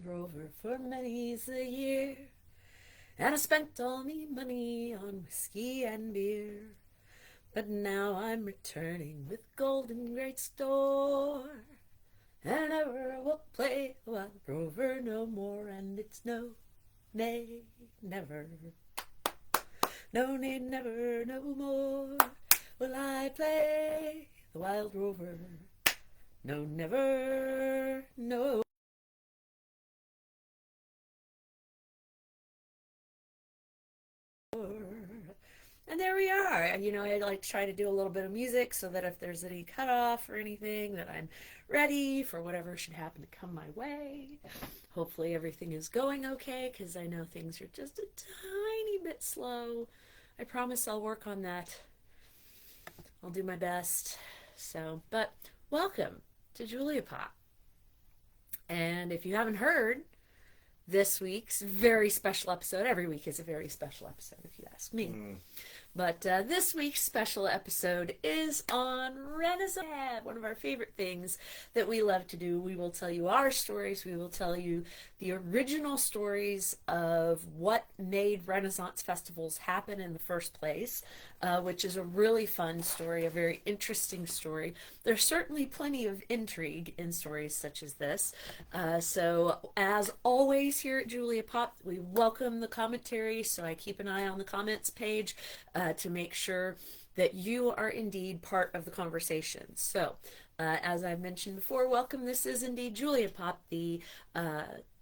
rover for many's the year, and I spent all me money on whiskey and beer. But now I'm returning with gold in great store, and never will play the wild rover no more. And it's no, nay, never, no, nay, never, no more will I play the wild rover. No, never, no. And there we are. I like try to do a little bit of music so that if there's any cutoff or anything, that I'm ready for whatever should happen to come my way. Hopefully everything is going okay, because I know things are just a tiny bit slow. I promise I'll work on that. I'll do my best. But welcome to Julia Pop. And if you haven't heard, this week's very special episode. Every week is a very special episode, if you ask me. But this week's special episode is on Renaissance, one of our favorite things that we love to do. We will tell you our stories. We will tell you the original stories of what made Renaissance festivals happen in the first place, which is a really fun story, a very interesting story. There's certainly plenty of intrigue in stories such as this. So as always here at Julia Pop, we welcome the commentary, so I keep an eye on the comments page to make sure that you are indeed part of the conversation. So, as I mentioned before, welcome. This is indeed Julia Pop. The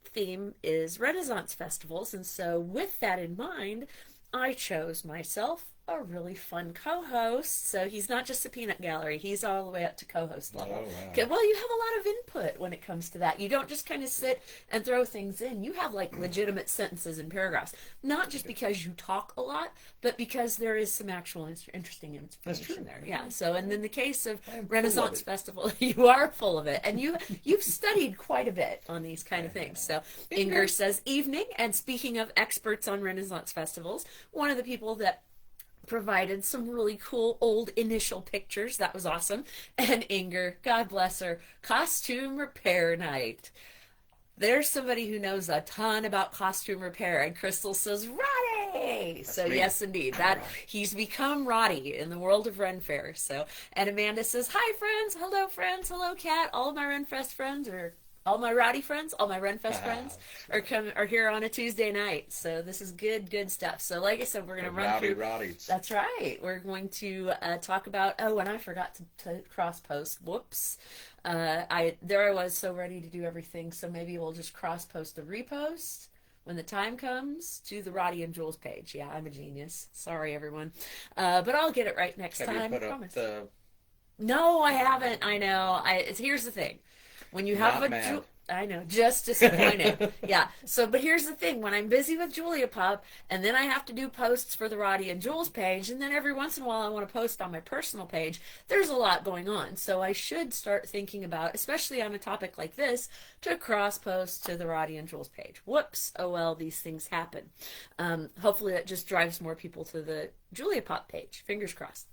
theme is Renaissance festivals, and so with that in mind, I chose myself a really fun co-host. So he's not just a peanut gallery, he's all the way up to co-host level. Oh, wow. Okay, well, you have a lot of input when it comes to that. You don't just kind of sit and throw things in. You have like legitimate sentences and paragraphs, not just because you talk a lot, but because there is some actual interesting information in there. Yeah. So, and in the case of Renaissance Festival, you are full of it, and you've studied quite a bit on these kind of things. So Inger says evening, and speaking of experts on Renaissance festivals, one of the people that provided some really cool old initial pictures. That was awesome. And Inger, God bless her, costume repair night. There's somebody who knows a ton about costume repair, and Crystal says, Roddy! So me. yes, indeed, that he's become Roddy in the world of Renfests. So, and Amanda says, hi friends, hello Kat, all of my Renfest friends are all my Roddy friends, all my Renfest friends are here on a Tuesday night. So this is good stuff. So like I said, we're going to run through. Roddies. That's right. We're going to talk about. Oh, and I forgot to cross post. Whoops. I was so ready to do everything. So maybe we'll just cross post the repost when the time comes to the Roddy and Jules page. Yeah, I'm a genius. Sorry, everyone. But I'll get it right next time. Have you put I up promise. the... No, I haven't. I know. Here's the thing. When you have I know, just disappointed. Yeah. So, but here's the thing. When I'm busy with Julia Pop, and then I have to do posts for the Roddy and Jules page, and then every once in a while I want to post on my personal page, there's a lot going on. So I should start thinking about, especially on a topic like this, to cross-post to the Roddy and Jules page. Whoops. Oh, well, these things happen. Hopefully that just drives more people to the Julia Pop page. Fingers crossed.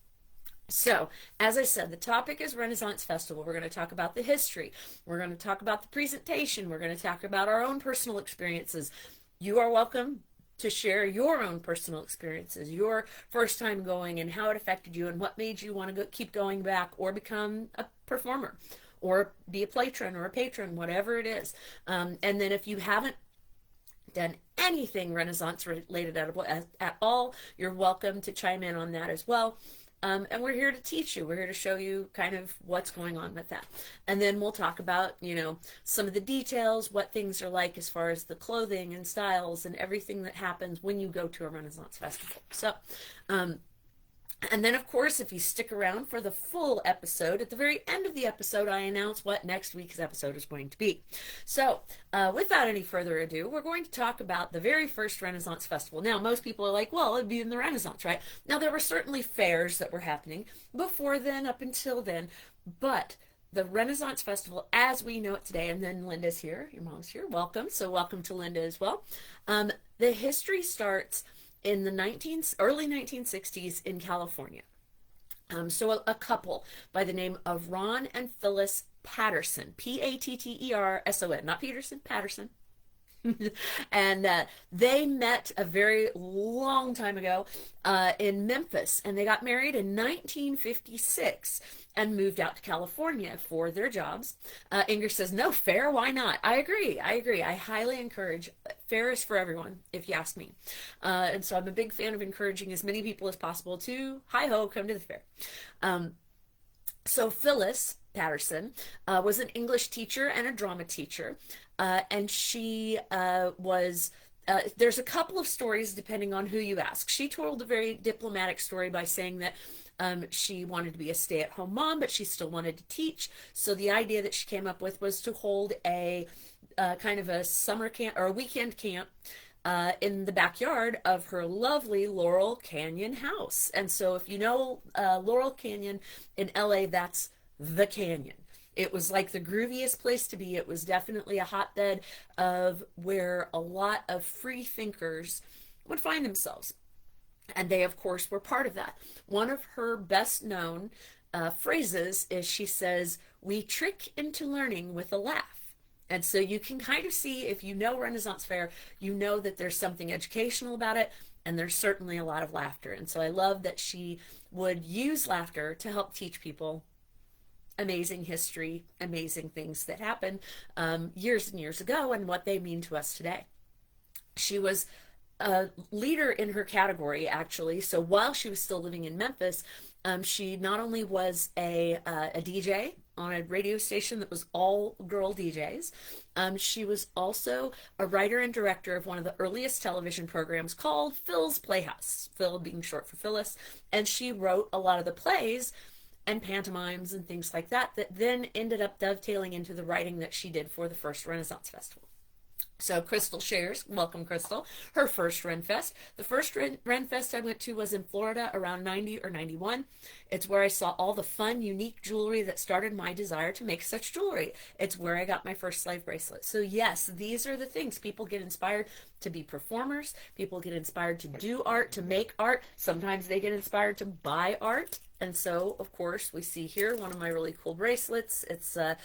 So, as I said, the topic is Renaissance Festival. We're going to talk about the history. We're going to talk about the presentation. We're going to talk about our own personal experiences. You are welcome to share your own personal experiences, your first time going and how it affected you and what made you want to keep going back or become a performer or be a patron or a patron, whatever it is. And then if you haven't done anything Renaissance related at all, you're welcome to chime in on that as well. And we're here to teach you. We're here to show you kind of what's going on with that. And then we'll talk about, some of the details, what things are like as far as the clothing and styles and everything that happens when you go to a Renaissance festival. So, and then, of course, if you stick around for the full episode, at the very end of the episode, I announce what next week's episode is going to be. So, without any further ado, we're going to talk about the very first Renaissance Festival. Now, most people are like, well, it'd be in the Renaissance, right? Now, there were certainly fairs that were happening before then, up until then, but the Renaissance Festival, as we know it today, and then Linda's here, your mom's here, welcome. So, welcome to Linda as well. The history starts in the early 1960s in California. So a couple by the name of Ron and Phyllis Patterson, Patterson, not Peterson, Patterson. And they met a very long time ago in Memphis, and they got married in 1956 and moved out to California for their jobs. Inger says, no, fair, why not? I agree. I agree. I highly encourage fair is for everyone, if you ask me. And so I'm a big fan of encouraging as many people as possible to, hi ho, come to the fair. So Phyllis Patterson was an English teacher and a drama teacher, and she was. There's a couple of stories depending on who you ask. She told a very diplomatic story by saying that she wanted to be a stay-at-home mom, but she still wanted to teach. So the idea that she came up with was to hold a kind of a summer camp or a weekend camp in the backyard of her lovely Laurel Canyon house. And so if you know Laurel Canyon in LA, that's the canyon. It was like the grooviest place to be. It was definitely a hotbed of where a lot of free thinkers would find themselves. And they, of course, were part of that. One of her best known phrases is she says, we trick into learning with a laugh. And so you can kind of see, if you know Renaissance Fair, you know that there's something educational about it, and there's certainly a lot of laughter. And so I love that she would use laughter to help teach people amazing history, amazing things that happened years and years ago and what they mean to us today. She was a leader in her category, actually. So while she was still living in Memphis, she not only was a DJ on a radio station that was all girl DJs, she was also a writer and director of one of the earliest television programs called Phil's Playhouse, Phil being short for Phyllis, and she wrote a lot of the plays and pantomimes and things like that that then ended up dovetailing into the writing that she did for the first Renaissance Festival. So Crystal shares, welcome Crystal, her first Renfest. The first Renfest I went to was in Florida around 90 or 91. It's where I saw all the fun, unique jewelry that started my desire to make such jewelry. It's where I got my first slave bracelet. So yes, these are the things. People get inspired to be performers. People get inspired to do art, to make art. Sometimes they get inspired to buy art. And so, of course, we see here one of my really cool bracelets. It's that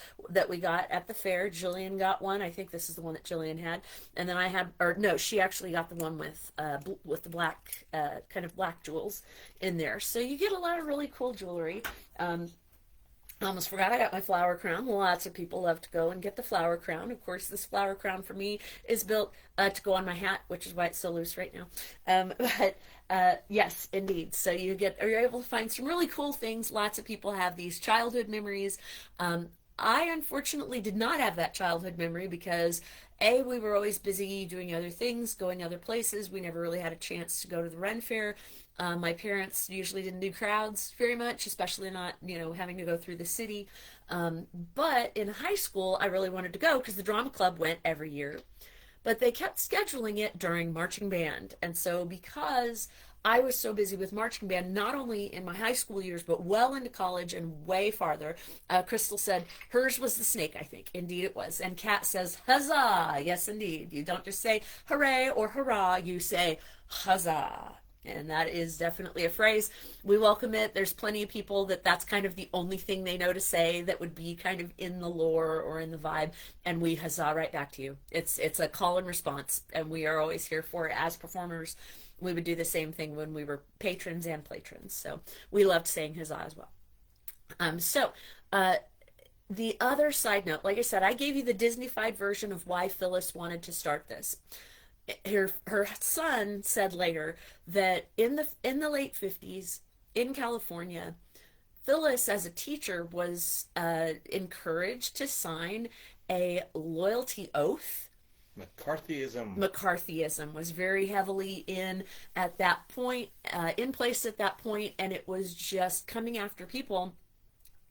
we got at the fair. Jillian got one. I think this is the one that Jillian had. And then I had, or no, she actually got the one with the black, kind of black jewels in there. So you get a lot of really cool jewelry. I almost forgot I got my flower crown. Lots of people love to go and get the flower crown. Of course, this flower crown for me is built to go on my hat, which is why it's so loose right now. But yes, indeed. So you're able to find some really cool things. Lots of people have these childhood memories. I unfortunately did not have that childhood memory because we were always busy doing other things, going other places. We never really had a chance to go to the Ren Fair. My parents usually didn't do crowds very much, especially not, having to go through the city. But in high school, I really wanted to go because the drama club went every year. But they kept scheduling it during marching band. And so because I was so busy with marching band, not only in my high school years, but well into college and way farther. Crystal said hers was the snake, I think. Indeed it was. And Kat says, huzzah. Yes, indeed. You don't just say hooray or hurrah. You say huzzah. And that is definitely a phrase. We welcome it. There's plenty of people that's kind of the only thing they know to say that would be kind of in the lore or in the vibe. And we huzzah right back to you. It's a call and response. And we are always here for it as performers. We would do the same thing when we were patrons and patrons. So we loved saying huzzah as well. The other side note, like I said, I gave you the Disney-fied version of why Phyllis wanted to start this. Her son said later that in the late 50s in California, Phyllis as a teacher was encouraged to sign a loyalty oath. McCarthyism was very heavily in place at that point, and it was just coming after people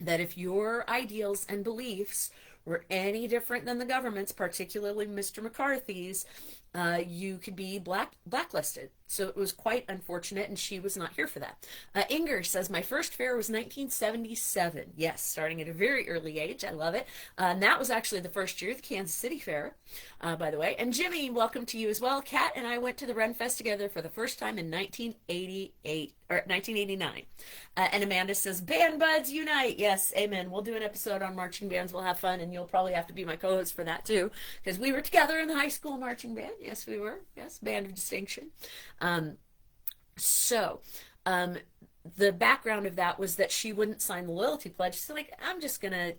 that if your ideals and beliefs were any different than the government's, particularly Mr. McCarthy's, you could be blacklisted. So it was quite unfortunate, and she was not here for that. Inger says, my first fair was 1977. Yes, starting at a very early age. I love it. And that was actually the first year of the Kansas City Fair, by the way. And Jimmy, welcome to you as well. Kat and I went to the Renfest together for the first time in 1988. or 1989. And Amanda says, "Band buds unite." Yes, amen. We'll do an episode on marching bands. We'll have fun, and you'll probably have to be my co-host for that too, because we were together in the high school marching band. Yes, we were. Yes, band of distinction. Um, so, um, the background of that was that she wouldn't sign the loyalty pledge. She's like, I'm just gonna,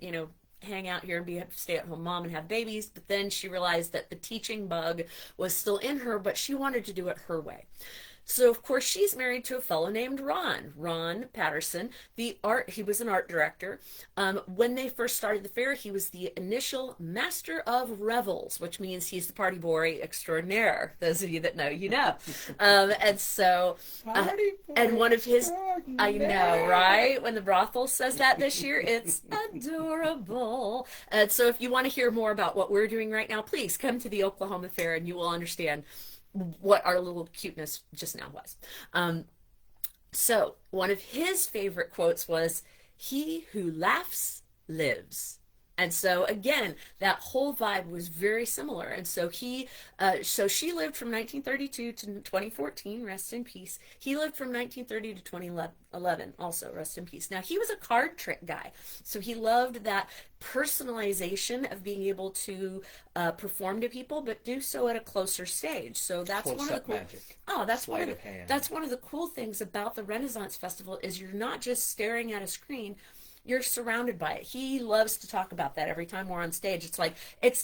hang out here and be a stay-at-home mom and have babies. But then she realized that the teaching bug was still in her, but she wanted to do it her way. So of course she's married to a fellow named Ron Patterson. He was an art director. When they first started the fair, he was the initial master of revels, which means he's the party boy extraordinaire. Those of you that know, you know. And so, and one of his, I know, right? When the brothel says that this year, it's adorable. And so if you want to hear more about what we're doing right now, please come to the Oklahoma Fair and you will understand what our little cuteness just now was. So one of his favorite quotes was, "He who laughs lives." And so again, that whole vibe was very similar. And so so she lived from 1932 to 2014, rest in peace. He lived from 1930 to 2011, also rest in peace. Now he was a card trick guy, so he loved that personalization of being able to perform to people, but do so at a closer stage. So that's one of the cool. Magic. Oh, that's one of the cool things about the Renaissance Festival is you're not just staring at a screen. You're surrounded by it. He loves to talk about that every time we're on stage. It's like,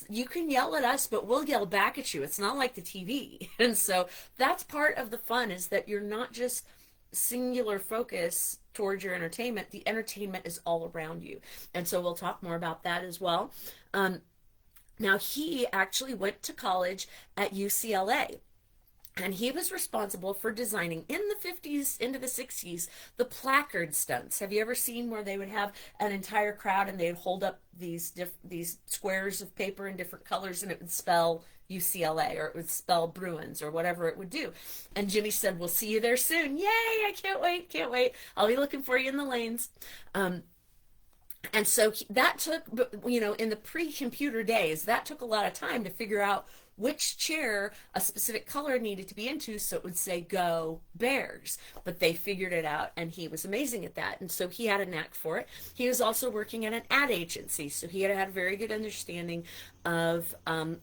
you can yell at us, but we'll yell back at you. It's not like the TV. And so that's part of the fun, is that you're not just singular focus towards your entertainment. The entertainment is all around you. And so we'll talk more about that as well. Now he actually went to college at UCLA. And he was responsible for designing in the 50s into the 60s the placard stunts. Have you ever seen where they would have an entire crowd and they'd hold up these squares of paper in different colors and it would spell UCLA or it would spell Bruins or whatever it would do? And Jimmy said, "We'll see you there soon." Yay, I can't wait. I'll be looking for you in the lanes. And so that took, in the pre-computer days, that took a lot of time to figure out which chair a specific color needed to be into so it would say "Go Bears." But they figured it out, and he was amazing at that. And so he had a knack for it. He was also working at an ad agency, so he had a very good understanding of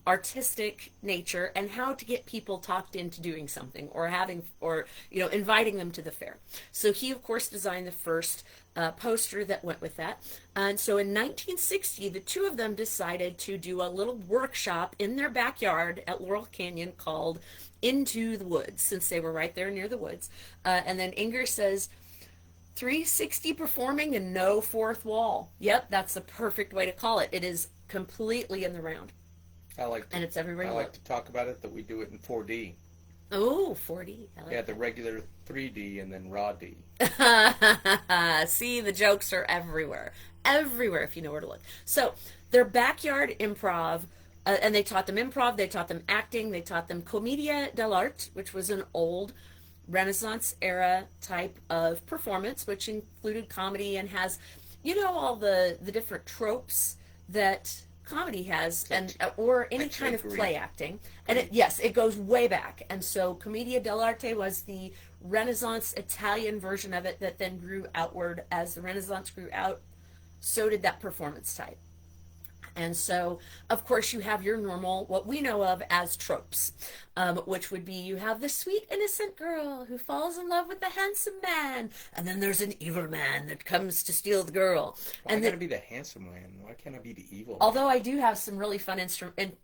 artistic nature and how to get people talked into doing something or inviting them to the fair. So he, of course, designed the first poster that went with that. And so in 1960, the two of them decided to do a little workshop in their backyard at Laurel Canyon called Into the Woods, since they were right there near the woods. And then Inger says, 360 performing and no fourth wall. Yep, that's the perfect way to call it. It is completely in the round. And it's everywhere. I like to talk about it that we do it in 4D. Oh, 4D. The regular 3D and then raw D. See, the jokes are everywhere. Everywhere, if you know where to look. So, their backyard improv, and they taught them improv, they taught them acting, they taught them commedia dell'arte, which was an old Renaissance era type of performance, which included comedy and has, all the different tropes that comedy has, or any kind of play acting. And it goes way back. And so commedia dell'arte was the Renaissance Italian version of it that then grew outward. As the Renaissance grew out, so did that performance type. And so, of course, you have your normal, what we know of as tropes, which would be you have the sweet, innocent girl who falls in love with the handsome man, and then there's an evil man that comes to steal the girl. Why can't I be the handsome man? Why can't I be the evil man? Although I do have some really fun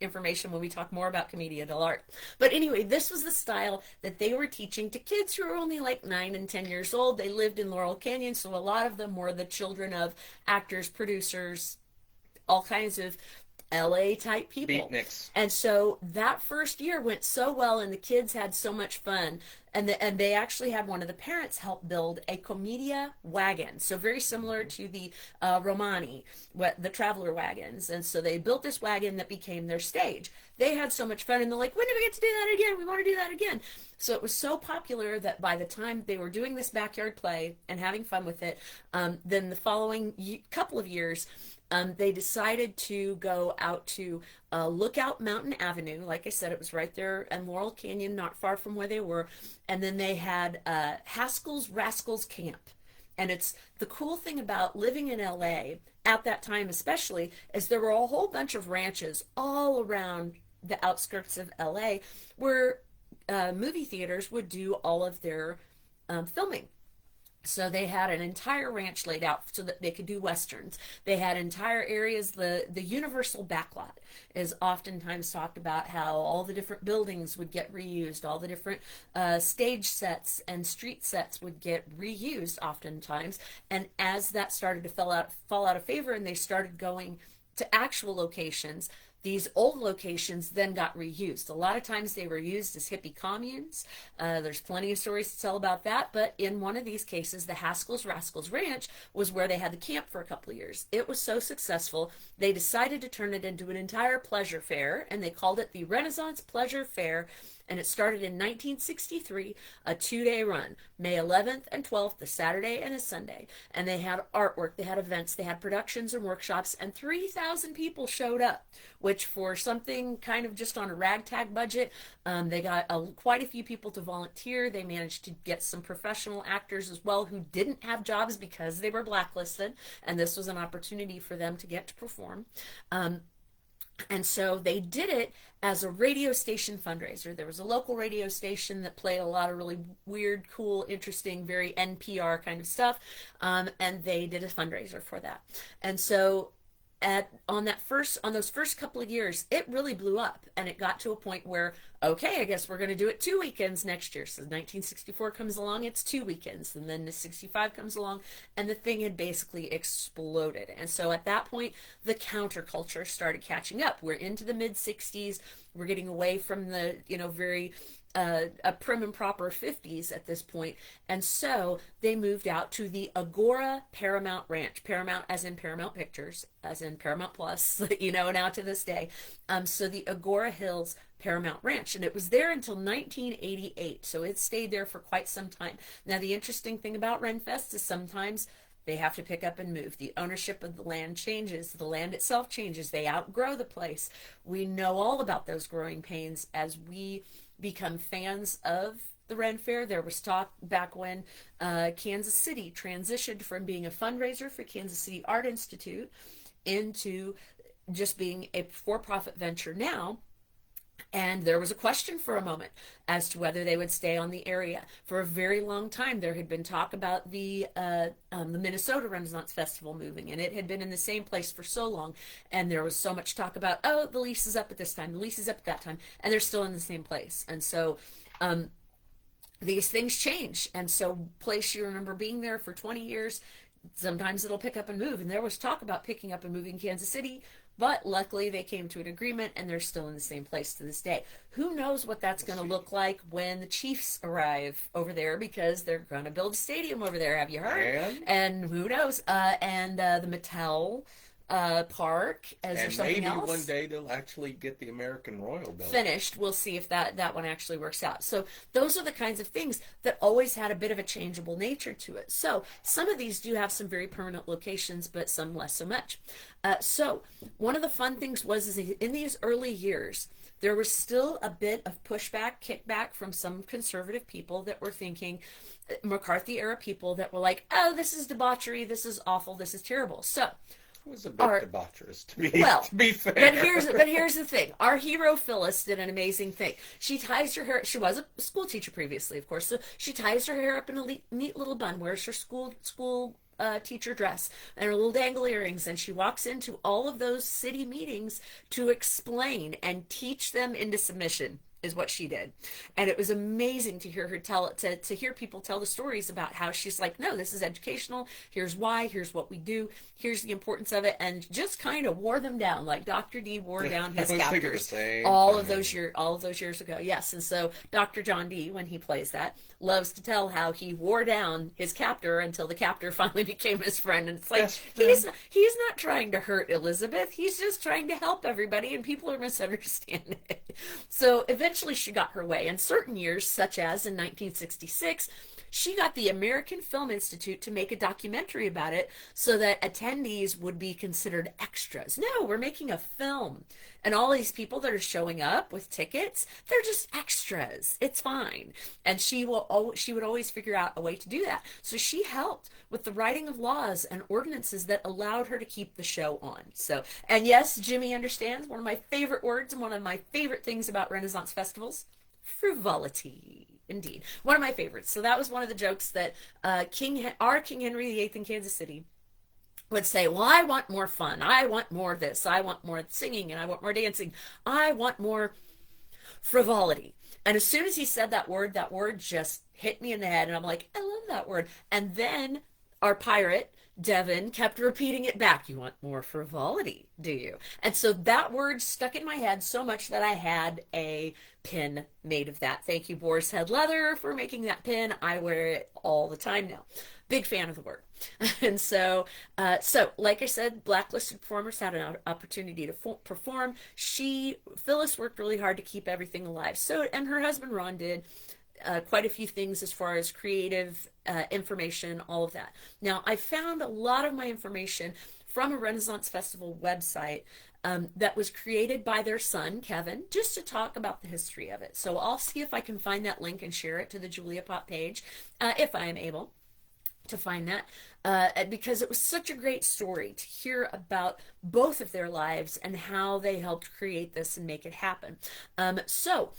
information when we talk more about commedia dell'arte. But anyway, this was the style that they were teaching to kids who were only like 9 and 10 years old. They lived in Laurel Canyon, so a lot of them were the children of actors, producers, all kinds of LA type people. Beatniks. And so that first year went so well and the kids had so much fun. And they actually had one of the parents help build a commedia wagon. So very similar to the Romani, the traveler wagons. And so they built this wagon that became their stage. They had so much fun and they're like, when do we get to do that again? We want to do that again. So it was so popular that by the time they were doing this backyard play and having fun with it, then the following couple of years, They decided to go out to Lookout Mountain Avenue. Like I said, it was right there in Laurel Canyon, not far from where they were. And then they had Haskell's Rascals Camp. And it's the cool thing about living in LA at that time, especially, is there were a whole bunch of ranches all around the outskirts of LA where movie theaters would do all of their filming. So they had an entire ranch laid out so that they could do westerns. They had entire areas. The Universal backlot is oftentimes talked about, how all the different buildings would get reused, all the different stage sets and street sets would get reused oftentimes. And as that started to fall out of favor, and they started going to actual locations, these old locations then got reused. A lot of times they were used as hippie communes. There's plenty of stories to tell about that, but in one of these cases, the Haskell's Rascals Ranch was where they had the camp for a couple of years. It was so successful, they decided to turn it into an entire pleasure fair, and they called it the Renaissance Pleasure Fair. And it started in 1963, a 2-day run, May 11th and 12th, a Saturday and a Sunday. And they had artwork, they had events, they had productions and workshops, and 3,000 people showed up, which for something kind of just on a ragtag budget, they got quite a few people to volunteer. They managed to get some professional actors as well who didn't have jobs because they were blacklisted, and this was an opportunity for them to get to perform. And so they did it as a radio station fundraiser. There was a local radio station that played a lot of really weird, cool, interesting, very NPR kind of stuff. And they did a fundraiser for that. And so on those first couple of years, it really blew up, and it got to a point where, okay, I guess we're going to do it 2 weekends next year. So 1964 comes along, it's 2 weekends, and then the 65 comes along, and the thing had basically exploded. And so at that point, the counterculture started catching up. We're into the mid 60s. We're getting away from the very a prim and proper 50s at this point. And so they moved out to the Agora Paramount Ranch. Paramount as in Paramount Pictures, as in Paramount Plus, now to this day. So the Agora Hills Paramount Ranch. And it was there until 1988. So it stayed there for quite some time. Now, the interesting thing about Renfests is sometimes they have to pick up and move. The ownership of the land changes. The land itself changes. They outgrow the place. We know all about those growing pains as we become fans of the Ren Fair. There was talk back when Kansas City transitioned from being a fundraiser for Kansas City Art Institute into just being a for-profit venture now. And there was a question for a moment as to whether they would stay on the area. For a very long time, there had been talk about the Minnesota Renaissance Festival moving, and it had been in the same place for so long. And there was so much talk about, oh, the lease is up at this time, the lease is up at that time, and they're still in the same place. And so these things change. And so place you remember being there for 20 years, sometimes it'll pick up and move. And there was talk about picking up and moving Kansas City, but luckily they came to an agreement, and they're still in the same place to this day. Who knows what that's going to look like when the Chiefs arrive over there, because they're going to build a stadium over there. Have you heard? And who knows? And the Mattel park. Is there something else? And maybe one day they'll actually get the American Royal built. Finished. We'll see if that one actually works out. So those are the kinds of things that always had a bit of a changeable nature to it. So some of these do have some very permanent locations, but some less so much. So one of the fun things is in these early years, there was still a bit of pushback, kickback from some conservative people that were thinking, McCarthy era people that were like, oh, this is debauchery, this is awful, this is terrible. So it was a bit debaucherous, to be fair. But here's the thing. Our hero Phyllis did an amazing thing. She ties her hair. She was a school teacher previously, of course. So she ties her hair up in a neat little bun, wears her school teacher dress and her little dangle earrings, and she walks into all of those city meetings to explain and teach them into submission. Is what she did. And it was amazing to hear her to hear people tell the stories about how she's like, no, this is educational. Here's why. Here's what we do. Here's the importance of it. And just kind of wore them down like Dr. D wore down his captors all of those years ago. Yes. And so Dr. John D, when he plays that, loves to tell how he wore down his captor until the captor finally became his friend. And it's like, he's not trying to hurt Elizabeth. He's just trying to help everybody, and people are misunderstanding it. So eventually she got her way. In certain years, such as in 1966, she got the American Film Institute to make a documentary about it so that attendees would be considered extras. No, we're making a film. And all these people that are showing up with tickets, they're just extras. It's fine. And she would always figure out a way to do that. So she helped with the writing of laws and ordinances that allowed her to keep the show on. So, and yes, Jimmy understands one of my favorite words and one of my favorite things about Renaissance festivals, frivolity. Indeed. One of my favorites. So that was one of the jokes that King Henry VIII in Kansas City would say, well, I want more fun. I want more of this. I want more singing and I want more dancing. I want more frivolity. And as soon as he said that word just hit me in the head. And I'm like, I love that word. And then our pirate, Devin, kept repeating it back. You want more frivolity, do you? And so that word stuck in my head so much that I had a pin made of that. Thank you, Boar's Head Leather, for making that pin. I wear it all the time now. Big fan of the word. And so, like I said, blacklisted performers had an opportunity to perform. Phyllis worked really hard to keep everything alive. So, and her husband Ron did quite a few things as far as creative information, all of that. Now, I found a lot of my information from a Renaissance Festival website that was created by their son, Kevin, just to talk about the history of it. So I'll see if I can find that link and share it to the Julia Pop page, if I am able to find that, because it was such a great story to hear about both of their lives and how they helped create this and make it happen. So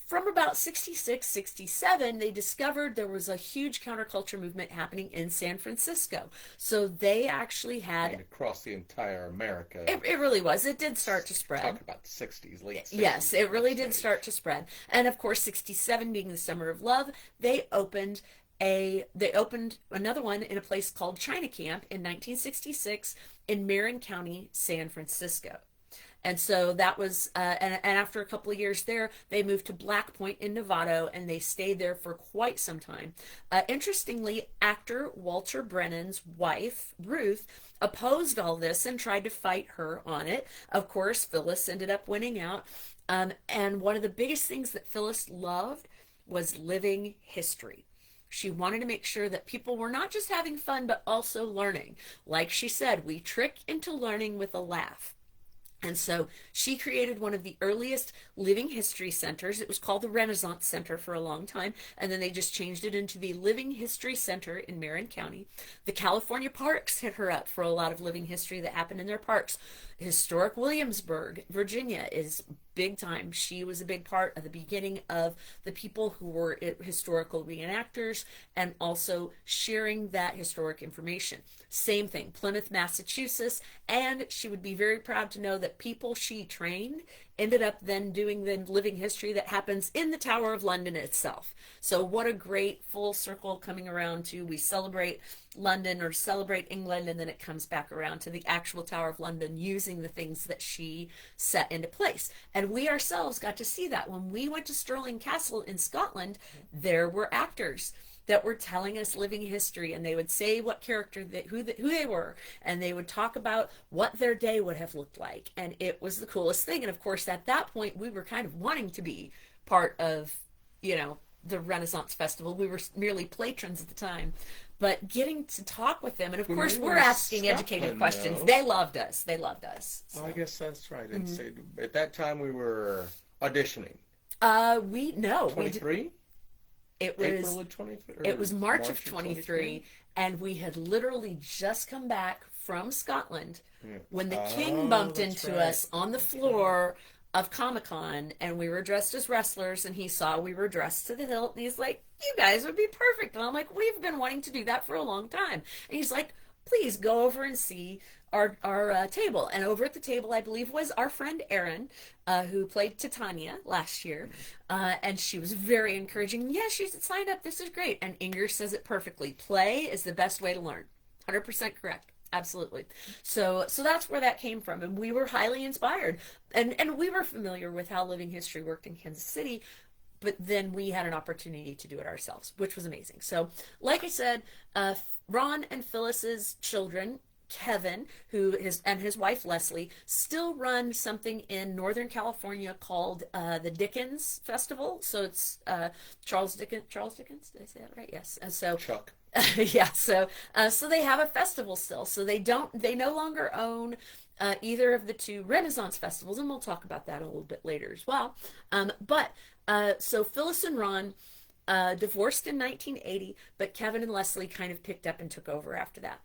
from about 66, 67, they discovered there was a huge counterculture movement happening in San Francisco. So they actually had... And across the entire America. It really was. It did start to spread. Talk about the 60s, late 60s. Yes, it really did start to spread. And of course, 67 being the Summer of Love, they opened another one in a place called China Camp in 1966 in Marin County, San Francisco. And so that was, and after a couple of years there, they moved to Black Point in Novato, and they stayed there for quite some time. Interestingly, actor Walter Brennan's wife, Ruth, opposed all this and tried to fight her on it. Of course, Phyllis ended up winning out. And one of the biggest things that Phyllis loved was living history. She wanted to make sure that people were not just having fun, but also learning. Like she said, we trick into learning with a laugh. And so she created one of the earliest living history centers. It was called the Renaissance Center for a long time, and then they just changed it into the Living History Center in Marin County. The California parks hit her up for a lot of living history that happened in their parks. Historic Williamsburg, Virginia is big time. She was a big part of the beginning of the people who were historical reenactors and also sharing that historic information. Same thing, Plymouth, Massachusetts, and she would be very proud to know that people she trained ended up then doing the living history that happens in the Tower of London itself. So what a great full circle coming around to, we celebrate London or celebrate England, and then it comes back around to the actual Tower of London using the things that she set into place. And we ourselves got to see that. When we went to Stirling Castle in Scotland, there were actors that were telling us living history, and they would say what character, who they were, and they would talk about what their day would have looked like, and it was the coolest thing. And of course, at that point, we were kind of wanting to be part of, the Renaissance Festival. We were merely patrons at the time, but getting to talk with them, and of course, we're asking educated questions. They loved us. So. Well, I guess that's right. And so at that time, we were auditioning. 23. It was March of 23, and we had literally just come back from Scotland when the king bumped into us on the floor of Comic-Con, and we were dressed as wrestlers, and he saw we were dressed to the hilt, and he's like, you guys would be perfect. And I'm like, we've been wanting to do that for a long time. And he's like, please go over and see our table. And over at the table, I believe, was our friend Erin, who played Titania last year. And she was very encouraging. Yes, you should sign up. This is great. And Inger says it perfectly. Play is the best way to learn. 100% correct. Absolutely. So that's where that came from. And we were highly inspired. And we were familiar with how living history worked in Kansas City. But then we had an opportunity to do it ourselves, which was amazing. So like I said, Ron and Phyllis's children Kevin, and his wife Leslie, still run something in Northern California called the Dickens Festival. So it's Charles Dickens. Charles Dickens, did I say that right? Yes. And so Chuck. yeah, so they have a festival still. So they no longer own either of the two Renaissance festivals, and we'll talk about that a little bit later as well. So Phyllis and Ron divorced in 1980, but Kevin and Leslie kind of picked up and took over after that.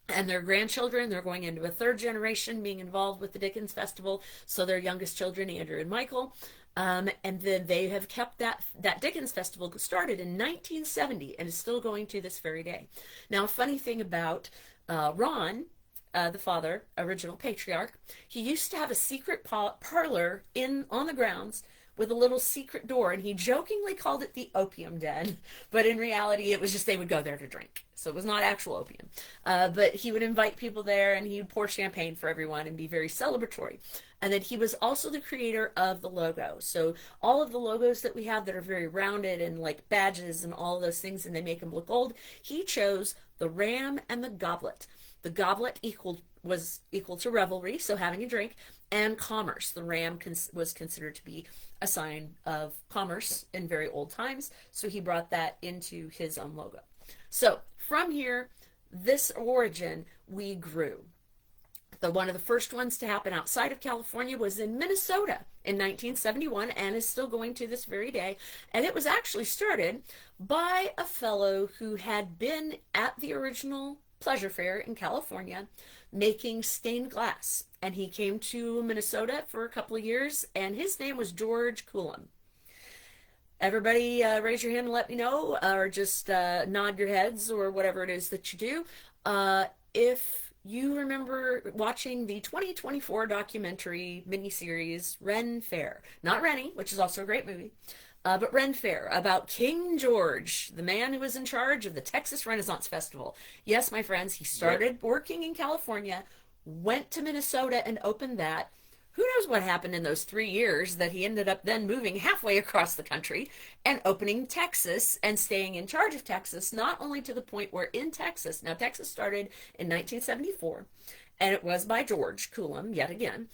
And their grandchildren, they're going into a third generation being involved with the Dickens Festival. So their youngest children, Andrew and Michael. And then they have kept that Dickens Festival started in 1970 and is still going to this very day. Now, a funny thing about Ron, the father, original patriarch, he used to have a secret parlor on the grounds with a little secret door, and he jokingly called it the opium den, but in reality it was just they would go there to drink, so it was not actual opium. But he would invite people there, and he would pour champagne for everyone and be very celebratory. And then he was also the creator of the logo. So all of the logos that we have that are very rounded and like badges and all those things, and they make them look old, he chose the ram and the goblet. The goblet was equal to revelry, so having a drink, and commerce. The ram was considered to be a sign of commerce in very old times, so he brought that into his own logo. So from here, this origin, we grew. One of the first ones to happen outside of California was in Minnesota in 1971 and is still going to this very day. And it was actually started by a fellow who had been at the original pleasure fair in California making stained glass. And he came to Minnesota for a couple of years, and his name was George Coulomb. Everybody raise your hand and let me know, or just nod your heads or whatever it is that you do. If you remember watching the 2024 documentary miniseries Ren Fair, not Rennie, which is also a great movie, but Ren Fair, about King George, the man who was in charge of the Texas Renaissance Festival. Yes, my friends, he started working in California, went to Minnesota and opened that. Who knows what happened in those 3 years that he ended up then moving halfway across the country and opening Texas and staying in charge of Texas, not only to the point where in Texas, now Texas started in 1974, and it was by George Coulomb, yet again.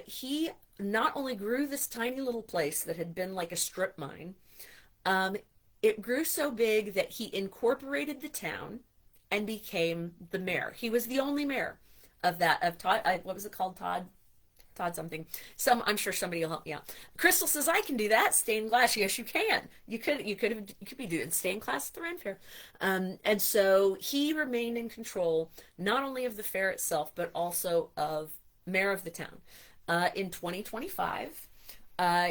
He not only grew this tiny little place that had been like a strip mine, it grew so big that he incorporated the town and became the mayor. He was the only mayor of Todd, what was it called, Todd something. I'm sure somebody will help me out. Crystal says, I can do that. Stained glass. Yes, you can. You could be doing stained glass at the Ren Fair. And so he remained in control, not only of the fair itself, but also of mayor of the town. In 2025,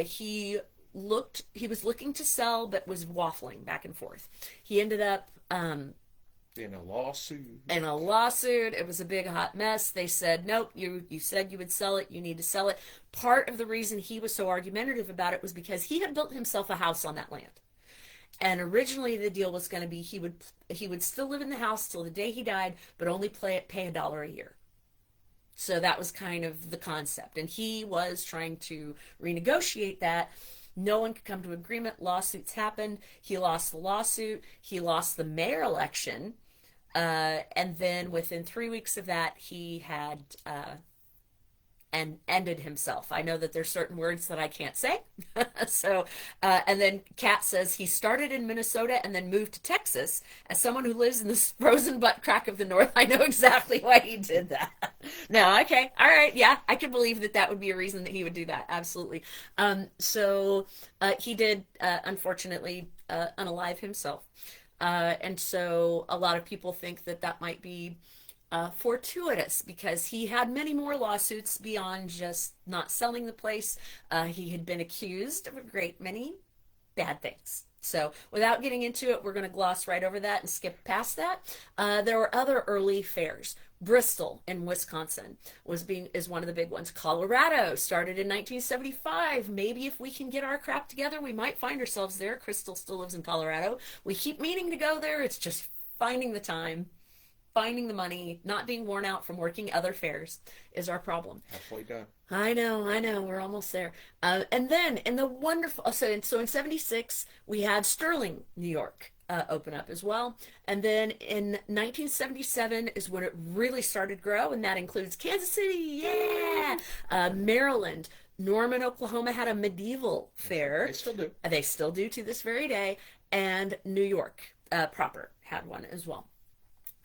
he was looking to sell, but was waffling back and forth. He ended up, in a lawsuit. It was a big hot mess. They said, nope, you said you would sell it. You need to sell it. Part of the reason he was so argumentative about it was because he had built himself a house on that land. And originally the deal was going to be he would still live in the house till the day he died, but only pay $1 a year. So that was kind of the concept. And he was trying to renegotiate that. No one could come to agreement. Lawsuits happened. He lost the lawsuit. He lost the mayor election. And then within 3 weeks of that, he had and ended himself. I know that there's certain words that I can't say. So, and then Kat says he started in Minnesota and then moved to Texas. As someone who lives in the frozen butt crack of the North, I know exactly why he did that. No, okay. All right. Yeah, I can believe that would be a reason that he would do that. Absolutely. So he did, unfortunately, unalive himself. And so a lot of people think that might be fortuitous because he had many more lawsuits beyond just not selling the place. He had been accused of a great many bad things. So without getting into it, we're going to gloss right over that and skip past that. There were other early fairs. Bristol in Wisconsin is one of the big ones. Colorado started in 1975. Maybe if we can get our crap together, we might find ourselves there. Crystal still lives in Colorado. We keep meaning to go there. It's just finding the time, finding the money, not being worn out from working other fairs is our problem. Halfway done. I know. We're almost there. And then in the wonderful, so in 76, we had Sterling, New York. open up as well. And then in 1977 is when it really started to grow, and that includes Kansas City, yeah, Maryland. Norman, Oklahoma had a medieval fair. They still do. They still do to this very day. And New York proper had one as well.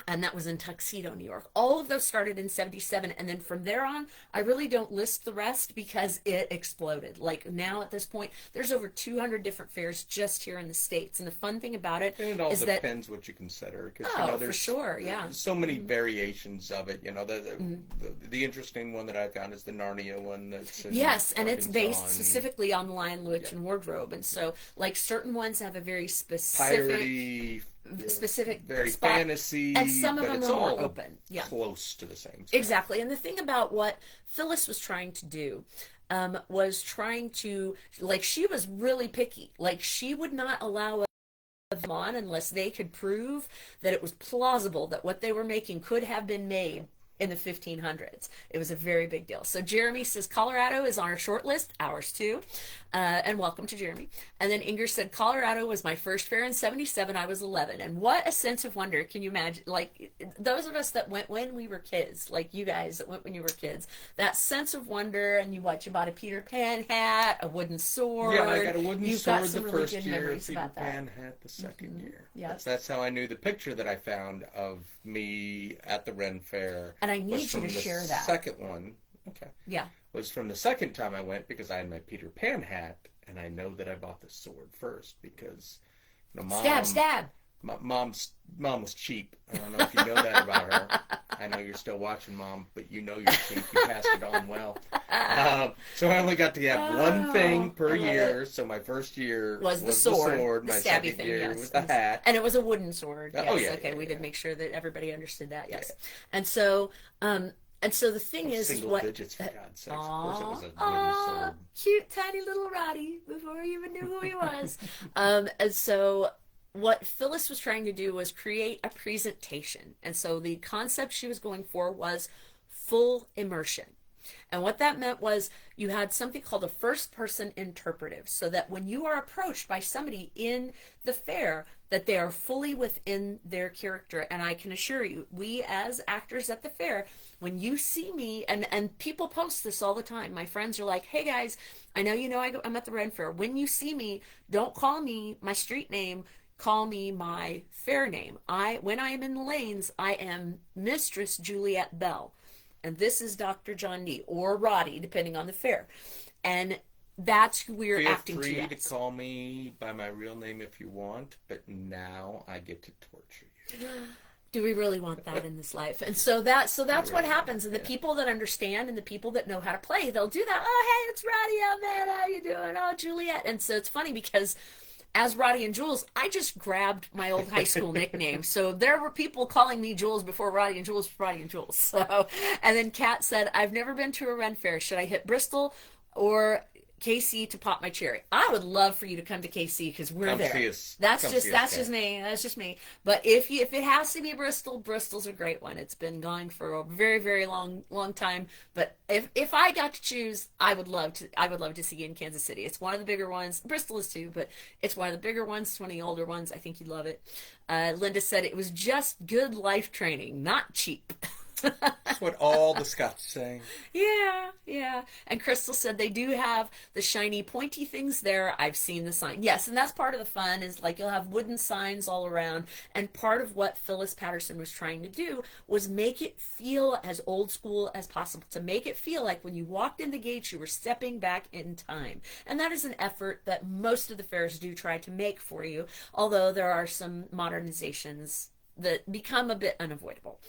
And that was in Tuxedo, New York. All of those started in 77. And then from there on, I really don't list the rest because it exploded. Like now at this point, there's over 200 different fairs just here in the States. And the fun thing about it and it all depends what you consider. There's for sure, yeah. So many variations of it. The interesting one that I found is the Narnia one. That's yes, and it's based specifically on Lion, Witch, and Wardrobe. And so, like, certain ones have a very specific... Piratey, specific very spot, fantasy, and some of them are more open. Close to the same. Exactly. And the thing about what Phyllis was trying to do was trying to, like, she was really picky. Like, she would not allow them on unless they could prove that it was plausible that what they were making could have been made in the 1500s. It was a very big deal. So Jeremy says Colorado is on our short list, ours too, and welcome to Jeremy. And then Inger said Colorado was my first fair in 77. I was 11, and what a sense of wonder. Can you imagine? Like those of us that went when we were kids, like you guys that went when you were kids, that sense of wonder. And you bought a Peter Pan hat, a wooden sword. Yeah, I got a wooden sword the first year, Peter Pan hat the second year. Yes. That's how I knew the picture that I found of me at the Ren Fair. And I need you to share that. Second one, okay. Yeah. Was from the second time I went because I had my Peter Pan hat, and I know that I bought the sword first because, Mom. Stab. Mom was cheap. I don't know if you know that about her. I know you're still watching, Mom, but you know you're cheap. You passed it on well. So I only got to have one thing per year. So my first year was the sword. My second year was the hat. And it was a wooden sword. Yes. Oh, yeah. Okay, we did make sure that everybody understood that. Yes. Yeah. And so the thing is single digits, for God's sakes. Of course it was a wooden sword. Cute, tiny little Roddy before he even knew who he was. And so what Phyllis was trying to do was create a presentation. And so the concept she was going for was full immersion. And what that meant was you had something called a first-person interpretive, so that when you are approached by somebody in the fair, that they are fully within their character. And I can assure you, we as actors at the fair, when you see me, and people post this all the time, my friends are like, hey guys, I know I'm at the Ren Fair. When you see me, don't call me my street name, call me my fair name. When I am in the lanes, I am Mistress Juliet Bell. And this is Dr. John Dee, or Roddy, depending on the fair. And that's who we're acting to. Feel free to call me by my real name if you want, but now I get to torture you. Do we really want that in this life? And so that's what happens. And the people that understand and the people that know how to play, they'll do that. Oh, hey, it's Roddy. Oh, man, how you doing? Oh, Juliet. And so it's funny because as Roddy and Jules, I just grabbed my old high school nickname. So there were people calling me Jules before Roddy and Jules was Roddy and Jules. So, and then Kat said, I've never been to a Ren Fair. Should I hit Bristol or KC to pop my cherry? I would love for you to come to KC because we're come there. See us. That's just me. That's just me. But if it has to be Bristol, Bristol's a great one. It's been going for a very, very long time. But if I got to choose, I would love to see you in Kansas City. It's one of the bigger ones. Bristol is too, but it's one of the bigger ones. It's one of the older ones. I think you'd love it. Linda said it was just good life training, not cheap. That's what all the Scots say. Yeah. And Crystal said they do have the shiny pointy things there. I've seen the sign. Yes, and that's part of the fun is like you'll have wooden signs all around. And part of what Phyllis Patterson was trying to do was make it feel as old school as possible. To make it feel like when you walked in the gates, you were stepping back in time. And that is an effort that most of the fairs do try to make for you. Although there are some modernizations that become a bit unavoidable.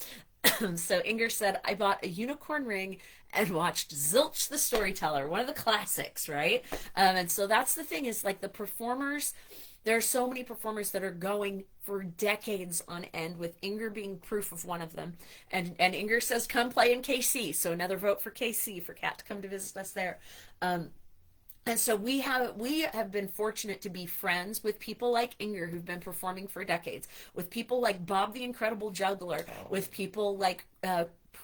So Inger said, I bought a unicorn ring and watched Zilch the Storyteller, one of the classics, right? And so that's the thing is like the performers, there are so many performers that are going for decades on end, with Inger being proof of one of them. And Inger says, come play in KC. So another vote for KC, for Kat to come to visit us there. And so we have been fortunate to be friends with people like Inger, who've been performing for decades, with people like Bob the Incredible Juggler, with people like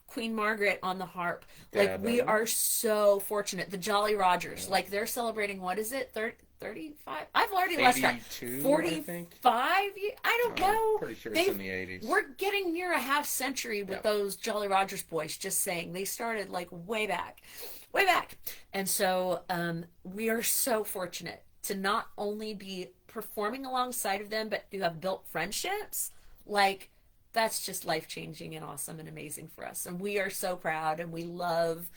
Queen Margaret on the harp. Like we are so fortunate. The Jolly Rogers, like they're celebrating, what is it, 35. I've already lost track. 45? I don't know. Pretty sure it's in the 80s. We're getting near a half century with those Jolly Rogers boys, just saying. They started like way back. Way back. And so we are so fortunate to not only be performing alongside of them, but to have built friendships. Like, that's just life-changing and awesome and amazing for us. And we are so proud, and we love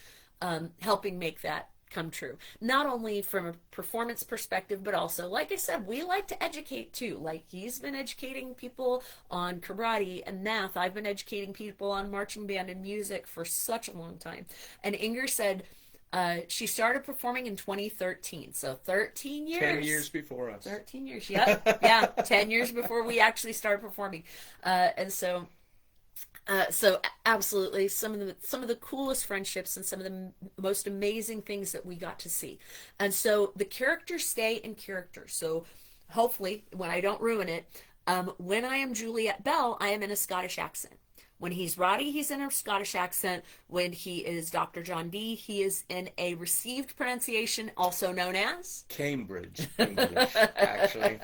helping make that come true. Not only from a performance perspective, but also, like I said, we like to educate too. Like, he's been educating people on karate and math. I've been educating people on marching band and music for such a long time. And Inger said she started performing in 2013, so 13 years. 10 years before us. 13 years, yep. Yeah, 10 years before we actually started performing. And so absolutely, some of the coolest friendships and some of the most amazing things that we got to see. And so the characters stay in character. So hopefully, when I don't ruin it, when I am Juliet Bell, I am in a Scottish accent. When he's Roddy, he's in a Scottish accent. When he is Dr. John Dee, he is in a received pronunciation, also known as Cambridge English, actually.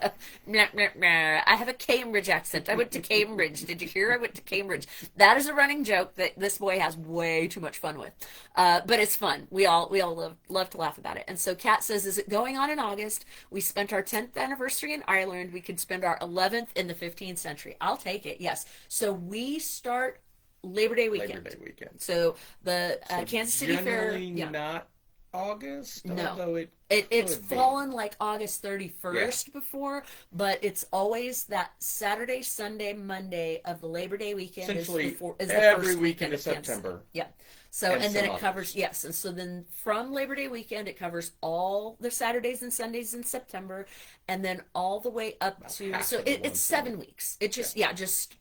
I have a Cambridge accent. I went to Cambridge. Did you hear? I went to Cambridge. That is a running joke that this boy has way too much fun with. But it's fun. We all love to laugh about it. And so Kat says, is it going on in August? We spent our 10th anniversary in Ireland. We could spend our 11th in the 15th century. I'll take it. Yes. So we start Labor Day weekend. So the Kansas City Fair. Not August. No, it's fallen like August 31st before, but it's always that Saturday, Sunday, Monday of the Labor Day weekend. Essentially, is the every first weekend of September. Yeah. So and then it covers and so then from Labor Day weekend it covers all the Saturdays and Sundays in September, and then all the way up to it's 7 weeks. It just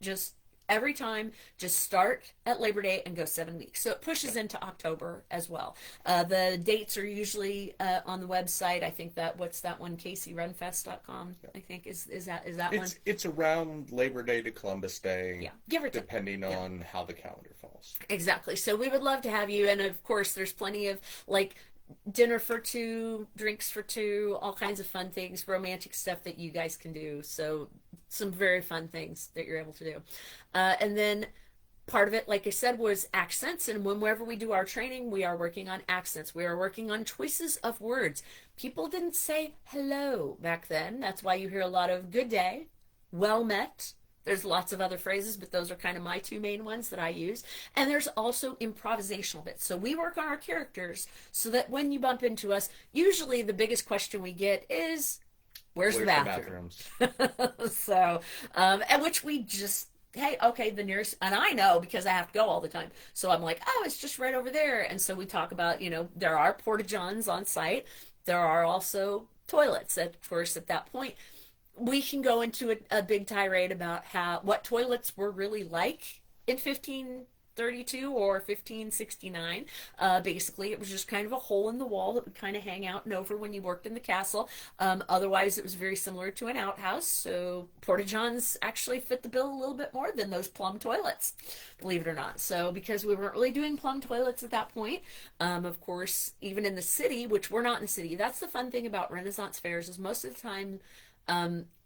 just every time, just start at Labor Day and go 7 weeks. So it pushes into October as well. The dates are usually on the website. I think what's that one? Renfests.com. I think is that one. It's around Labor Day to Columbus Day. Yeah, give or take, depending on how the calendar falls. Exactly. So we would love to have you, and of course, there's plenty of like dinner for two, drinks for two, all kinds of fun things, romantic stuff that you guys can do. So some very fun things that you're able to do. And then part of it, like I said, was accents. And whenever we do our training, we are working on accents. We are working on choices of words. People didn't say hello back then. That's why you hear a lot of good day, well met. There's lots of other phrases, but those are kind of my two main ones that I use. And there's also improvisational bits. So we work on our characters so that when you bump into us, usually the biggest question we get is, where's the bathrooms? So, at which we just, hey, okay, the nearest, and I know because I have to go all the time. So I'm like, oh, it's just right over there. And so we talk about, there are porta-johns on site. There are also toilets. Of course, at that point, we can go into a big tirade about what toilets were really like in 1532 or 1569. Basically, it was just kind of a hole in the wall that would kind of hang out and over when you worked in the castle. Otherwise, it was very similar to an outhouse. So porta-johns actually fit the bill a little bit more than those plum toilets, believe it or not. So because we weren't really doing plum toilets at that point, of course, even in the city, which we're not in the city, that's the fun thing about Renaissance fairs is most of the time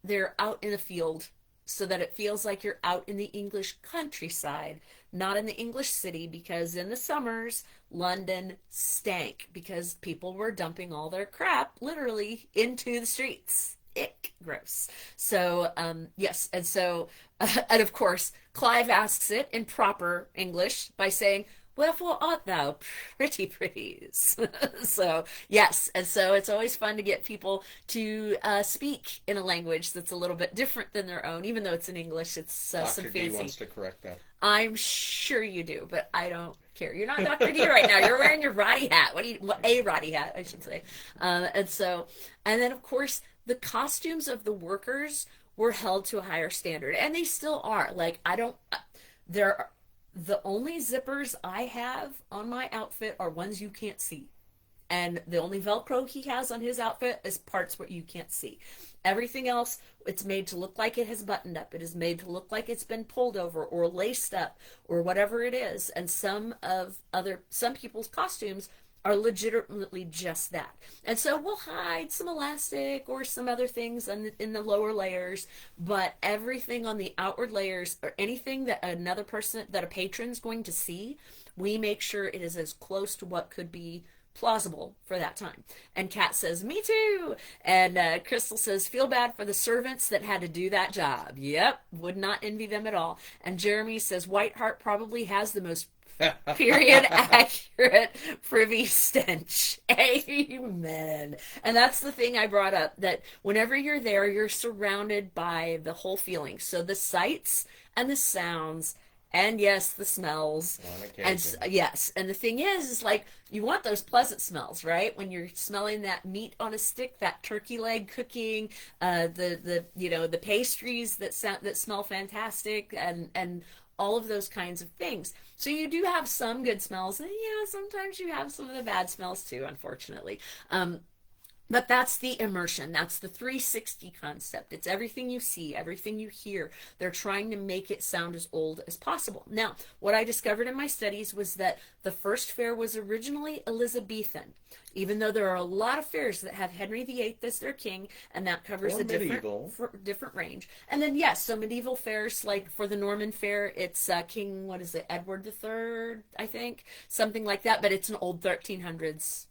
they're out in a field so that it feels like you're out in the English countryside, not in the English city, because in the summers, London stank because people were dumping all their crap literally into the streets. Ick, gross. So, yes, and so, and of course, Clive asks it in proper English by saying, wherefore art thou, pretty pretties? So, yes, and so it's always fun to get people to speak in a language that's a little bit different than their own, even though it's in English. It's some fancy. Dr. D wants to correct that. I'm sure you do, but I don't care. You're not Dr. D right now. You're wearing your Roddy hat. A Roddy hat, I should say. And then, of course, the costumes of the workers were held to a higher standard, and they still are. Like, the only zippers I have on my outfit are ones you can't see. And the only Velcro he has on his outfit is parts where you can't see. Everything else, it's made to look like it has buttoned up. It is made to look like it's been pulled over or laced up or whatever it is. And some people's costumes are legitimately just that. And so we'll hide some elastic or some other things in the lower layers, but everything on the outward layers or anything that another person, that a patron's going to see, we make sure it is as close to what could be plausible for that time. And Kat says, me too. And Crystal says, feel bad for the servants that had to do that job. Yep, would not envy them at all. And Jeremy says, Whiteheart probably has the most period accurate privy stench. Amen. And that's the thing I brought up, that whenever you're there, you're surrounded by the whole feeling. So the sights and the sounds, and yes, the smells. And yes, and the thing is like, you want those pleasant smells, right? When you're smelling that meat on a stick, that turkey leg cooking, the pastries that smell fantastic, and all of those kinds of things. So you do have some good smells, and sometimes you have some of the bad smells too, unfortunately. But that's the immersion. That's the 360 concept. It's everything you see, everything you hear. They're trying to make it sound as old as possible. Now, what I discovered in my studies was that the first fair was originally Elizabethan, even though there are a lot of fairs that have Henry VIII as their king, and that covers a different range. And then, yes, so medieval fairs, like for the Norman Fair, it's King, what is it, Edward III, I think, something like that, but it's an old 1300s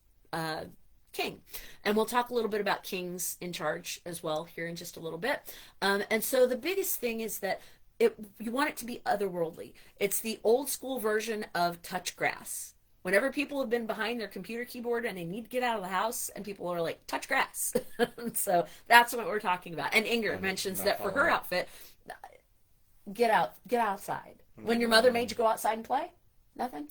king. And we'll talk a little bit about kings in charge as well here in just a little bit. And so the biggest thing is that you want it to be otherworldly. It's the old school version of touch grass. Whenever people have been behind their computer keyboard and they need to get out of the house, and people are like, touch grass. So that's what we're talking about. And Inger mentions that for her outfit, get outside. When your mother made you go outside and play? Nothing?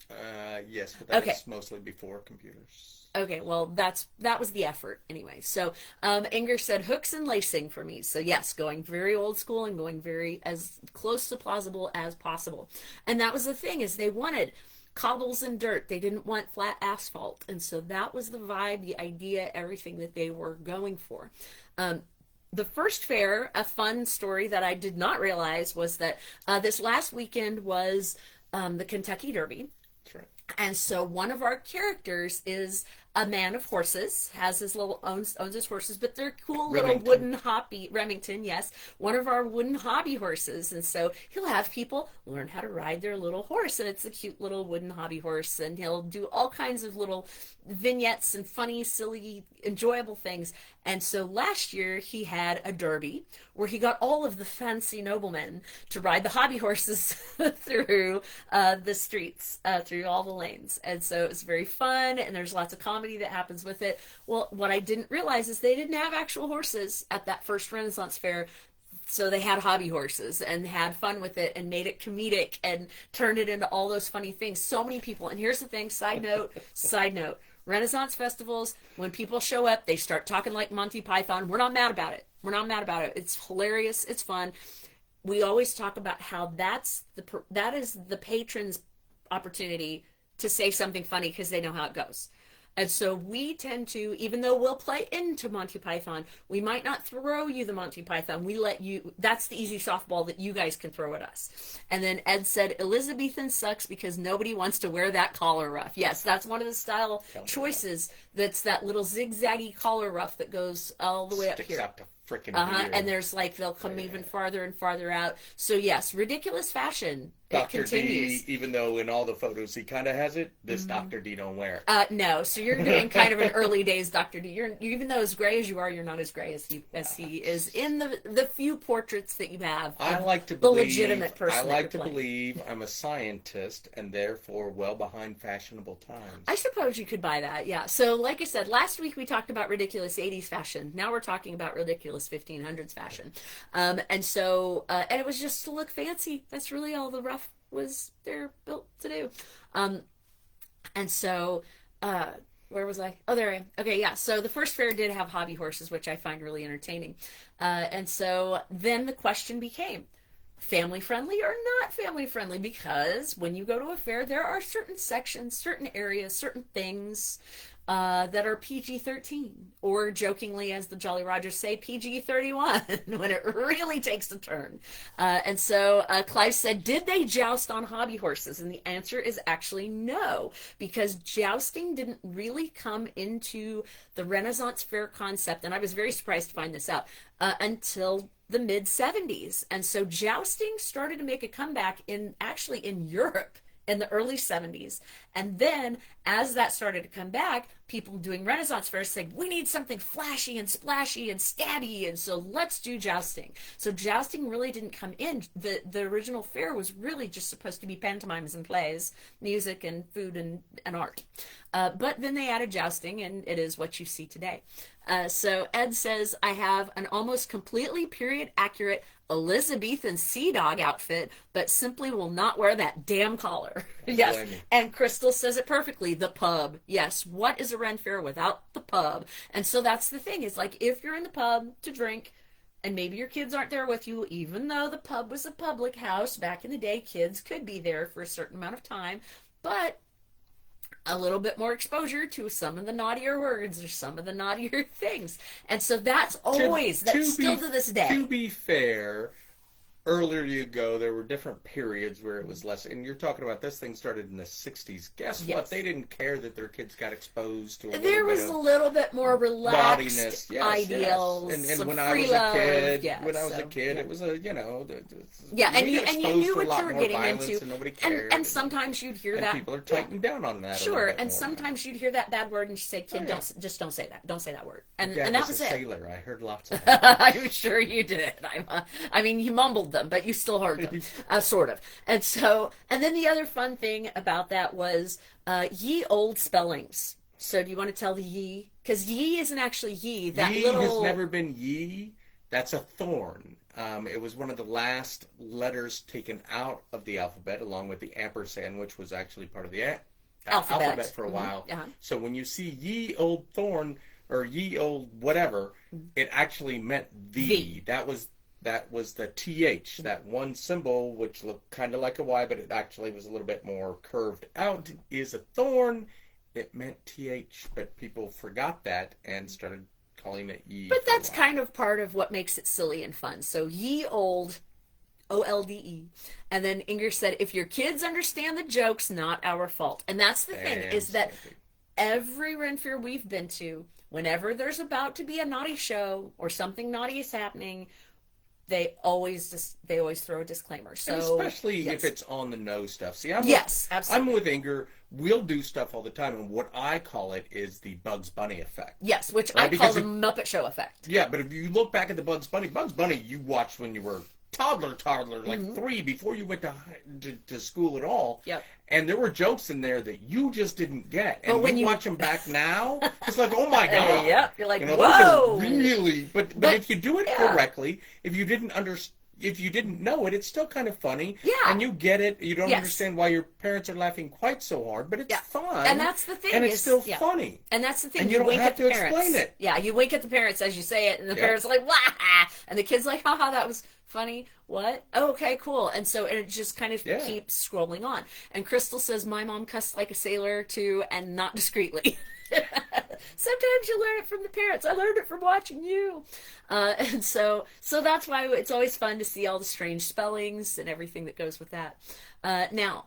Yes, but that was mostly before computers. Okay, well, that was the effort anyway. So Inger said hooks and lacing for me. So yes, going very old school and going very as close to plausible as possible. And that was the thing, is they wanted cobbles and dirt. They didn't want flat asphalt. And so that was the vibe, the idea, everything that they were going for. The first fair, a fun story that I did not realize was that this last weekend was the Kentucky Derby. That's right. And so one of our characters is a man of horses, has his owns his horses, but they're cool little wooden hobby, Remington, yes, one of our wooden hobby horses. And so he'll have people learn how to ride their little horse, and it's a cute little wooden hobby horse, and he'll do all kinds of little vignettes and funny, silly, enjoyable things. And so last year he had a derby where he got all of the fancy noblemen to ride the hobby horses through the streets, through all the lanes. And so it was very fun, and there's lots of comedy that happens with it. Well, what I didn't realize is they didn't have actual horses at that first Renaissance fair. So they had hobby horses and had fun with it and made it comedic and turned it into all those funny things. So many people. And here's the thing, side note, Renaissance festivals, when people show up, they start talking like Monty Python. We're not mad about it. It's hilarious. It's fun. We always talk about how that is the patron's opportunity to say something funny because they know how it goes. And so we tend to, even though we'll play into Monty Python, we might not throw you the Monty Python. We let you, that's the easy softball that you guys can throw at us. And then Ed said, Elizabethan sucks because nobody wants to wear that collar ruff. Yes, that's one of the style choices. That's that little zigzaggy collar ruff that goes all the way up here. Out to freaking and there's like, they'll come even farther and farther out. So yes, ridiculous fashion. Dr. D, even though in all the photos he kind of has it, this Dr. D don't wear it. No, so you're doing kind of an early days Dr. D. You're even though as gray as you are, you're not as gray as he is in the few portraits that you have. I like to believe the legitimate person. I like to believe I'm a scientist and therefore well behind fashionable times. I suppose you could buy that, yeah. So like I said, last week we talked about ridiculous 80s fashion. Now we're talking about ridiculous 1500s fashion. And so and it was just to look fancy. That's really all the rough was they're built to do. And so where was I? Oh, there I am. Okay, yeah. So the first fair did have hobby horses, which I find really entertaining. And so then the question became family friendly or not family friendly, because when you go to a fair, there are certain sections, certain areas, certain things that are PG-13, or jokingly, as the Jolly Rogers say, PG-31, when it really takes a turn. And so Clive said, did they joust on hobby horses? And the answer is actually no, because jousting didn't really come into the Renaissance fair concept, and I was very surprised to find this out, until the mid 70s. And so jousting started to make a comeback actually in Europe in the early 70s. And then as that started to come back, people doing Renaissance fairs said, we need something flashy and splashy and stabby, and so let's do jousting. So jousting really didn't come in. The original fair was really just supposed to be pantomimes and plays, music and food and art. But then they added jousting, and it is what you see today. So Ed says, I have an almost completely period accurate Elizabethan sea dog outfit, but simply will not wear that damn collar. Yes. And Crystal says it perfectly. The pub. Yes. What is a Ren Fair without the pub? And so that's the thing, is like, if you're in the pub to drink, and maybe your kids aren't there with you, even though the pub was a public house back in the day, kids could be there for a certain amount of time, but a little bit more exposure to some of the naughtier words or some of the naughtier things. And so that's always, that's still to this day. To be fair, earlier you go, there were different periods where it was less, and you're talking about this thing started in the 60s. Guess what? They didn't care that their kids got exposed to there was a little bit more relaxed ideals. Yes. And when I was a kid, it was a, and you knew what you were getting into. And nobody cared. And sometimes you'd hear that. People are tightening down on that. Sure, and sometimes you'd hear that bad word and she'd say, kid, don't say that. Don't say that word. And that was it. Sailor. I heard lots of that. I'm sure you did. I mean, you mumbled them, but you still heard them, sort of. And so, and then the other fun thing about that was ye old spellings. So do you want to tell the ye? Because ye isn't actually ye. That ye has never been ye. That's a thorn. It was one of the last letters taken out of the alphabet, along with the ampersand, which was actually part of the alphabet for a while. So when you see ye old thorn, or ye old whatever, it actually meant the. That was the TH, that one symbol, which looked kind of like a Y, but it actually was a little bit more curved out, is a thorn. It meant TH, but people forgot that and started calling it ye. But that's kind of part of what makes it silly and fun. So ye old, OLDE. And then Inger said, if your kids understand the jokes, not our fault. And that's the thing, is that every Ren Fair we've been to, whenever there's about to be a naughty show or something naughty is happening, they always throw a disclaimer. So, and especially if it's on the nose stuff. See, I'm with Inger. We'll do stuff all the time, and what I call it is the Bugs Bunny effect. Yes, which I call the Muppet Show effect. Yeah, but if you look back at the Bugs Bunny you watched when you were toddler, like 3, before you went to school at all. Yep. And there were jokes in there that you just didn't get. And when you watch them back now, it's like, oh my God. Yep. You're like, whoa. Really, but if you do it correctly, if you didn't know it, it's still kind of funny. Yeah. And you get it. You don't understand why your parents are laughing quite so hard, but it's fun. And that's the thing. And it's still funny. And that's the thing. And you don't have to explain it. Yeah, you wink at the parents as you say it, and the parents are like, wah! And the kid's like, haha, that was funny. What? Oh, okay, cool. And so it just kind of keeps scrolling on. And Crystal says, my mom cussed like a sailor too, and not discreetly. Sometimes you learn it from the parents. I learned it from watching you. And so that's why it's always fun to see all the strange spellings and everything that goes with that. Now,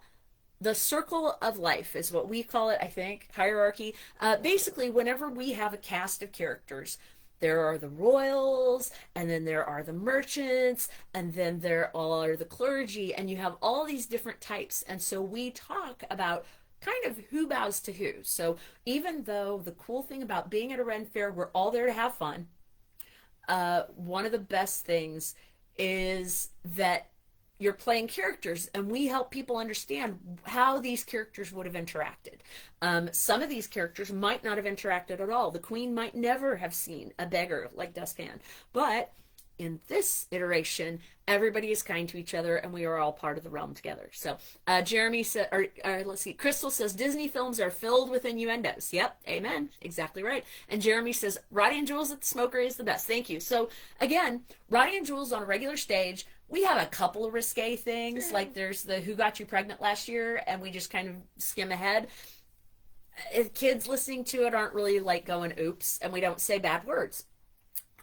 the circle of life is what we call it, I think, hierarchy. Basically, whenever we have a cast of characters, there are the royals, and then there are the merchants, and then there are the clergy, and you have all these different types. And so we talk about kind of who bows to who. So even though the cool thing about being at a Ren Fair, we're all there to have fun, one of the best things is that you're playing characters, and we help people understand how these characters would have interacted. Some of these characters might not have interacted at all. The queen might never have seen a beggar like Dustpan, but in this iteration, everybody is kind to each other, and we are all part of the realm together. So Jeremy said, or let's see, Crystal says, Disney films are filled with innuendos. Yep, amen, exactly right. And Jeremy says, Roddy and Jules at the Smoker is the best. Thank you. So again, Roddy and Jules on a regular stage, we have a couple of risque things, like there's the Who Got You Pregnant last year, and we just kind of skim ahead. kids listening to it aren't really like going oops, and we don't say bad words.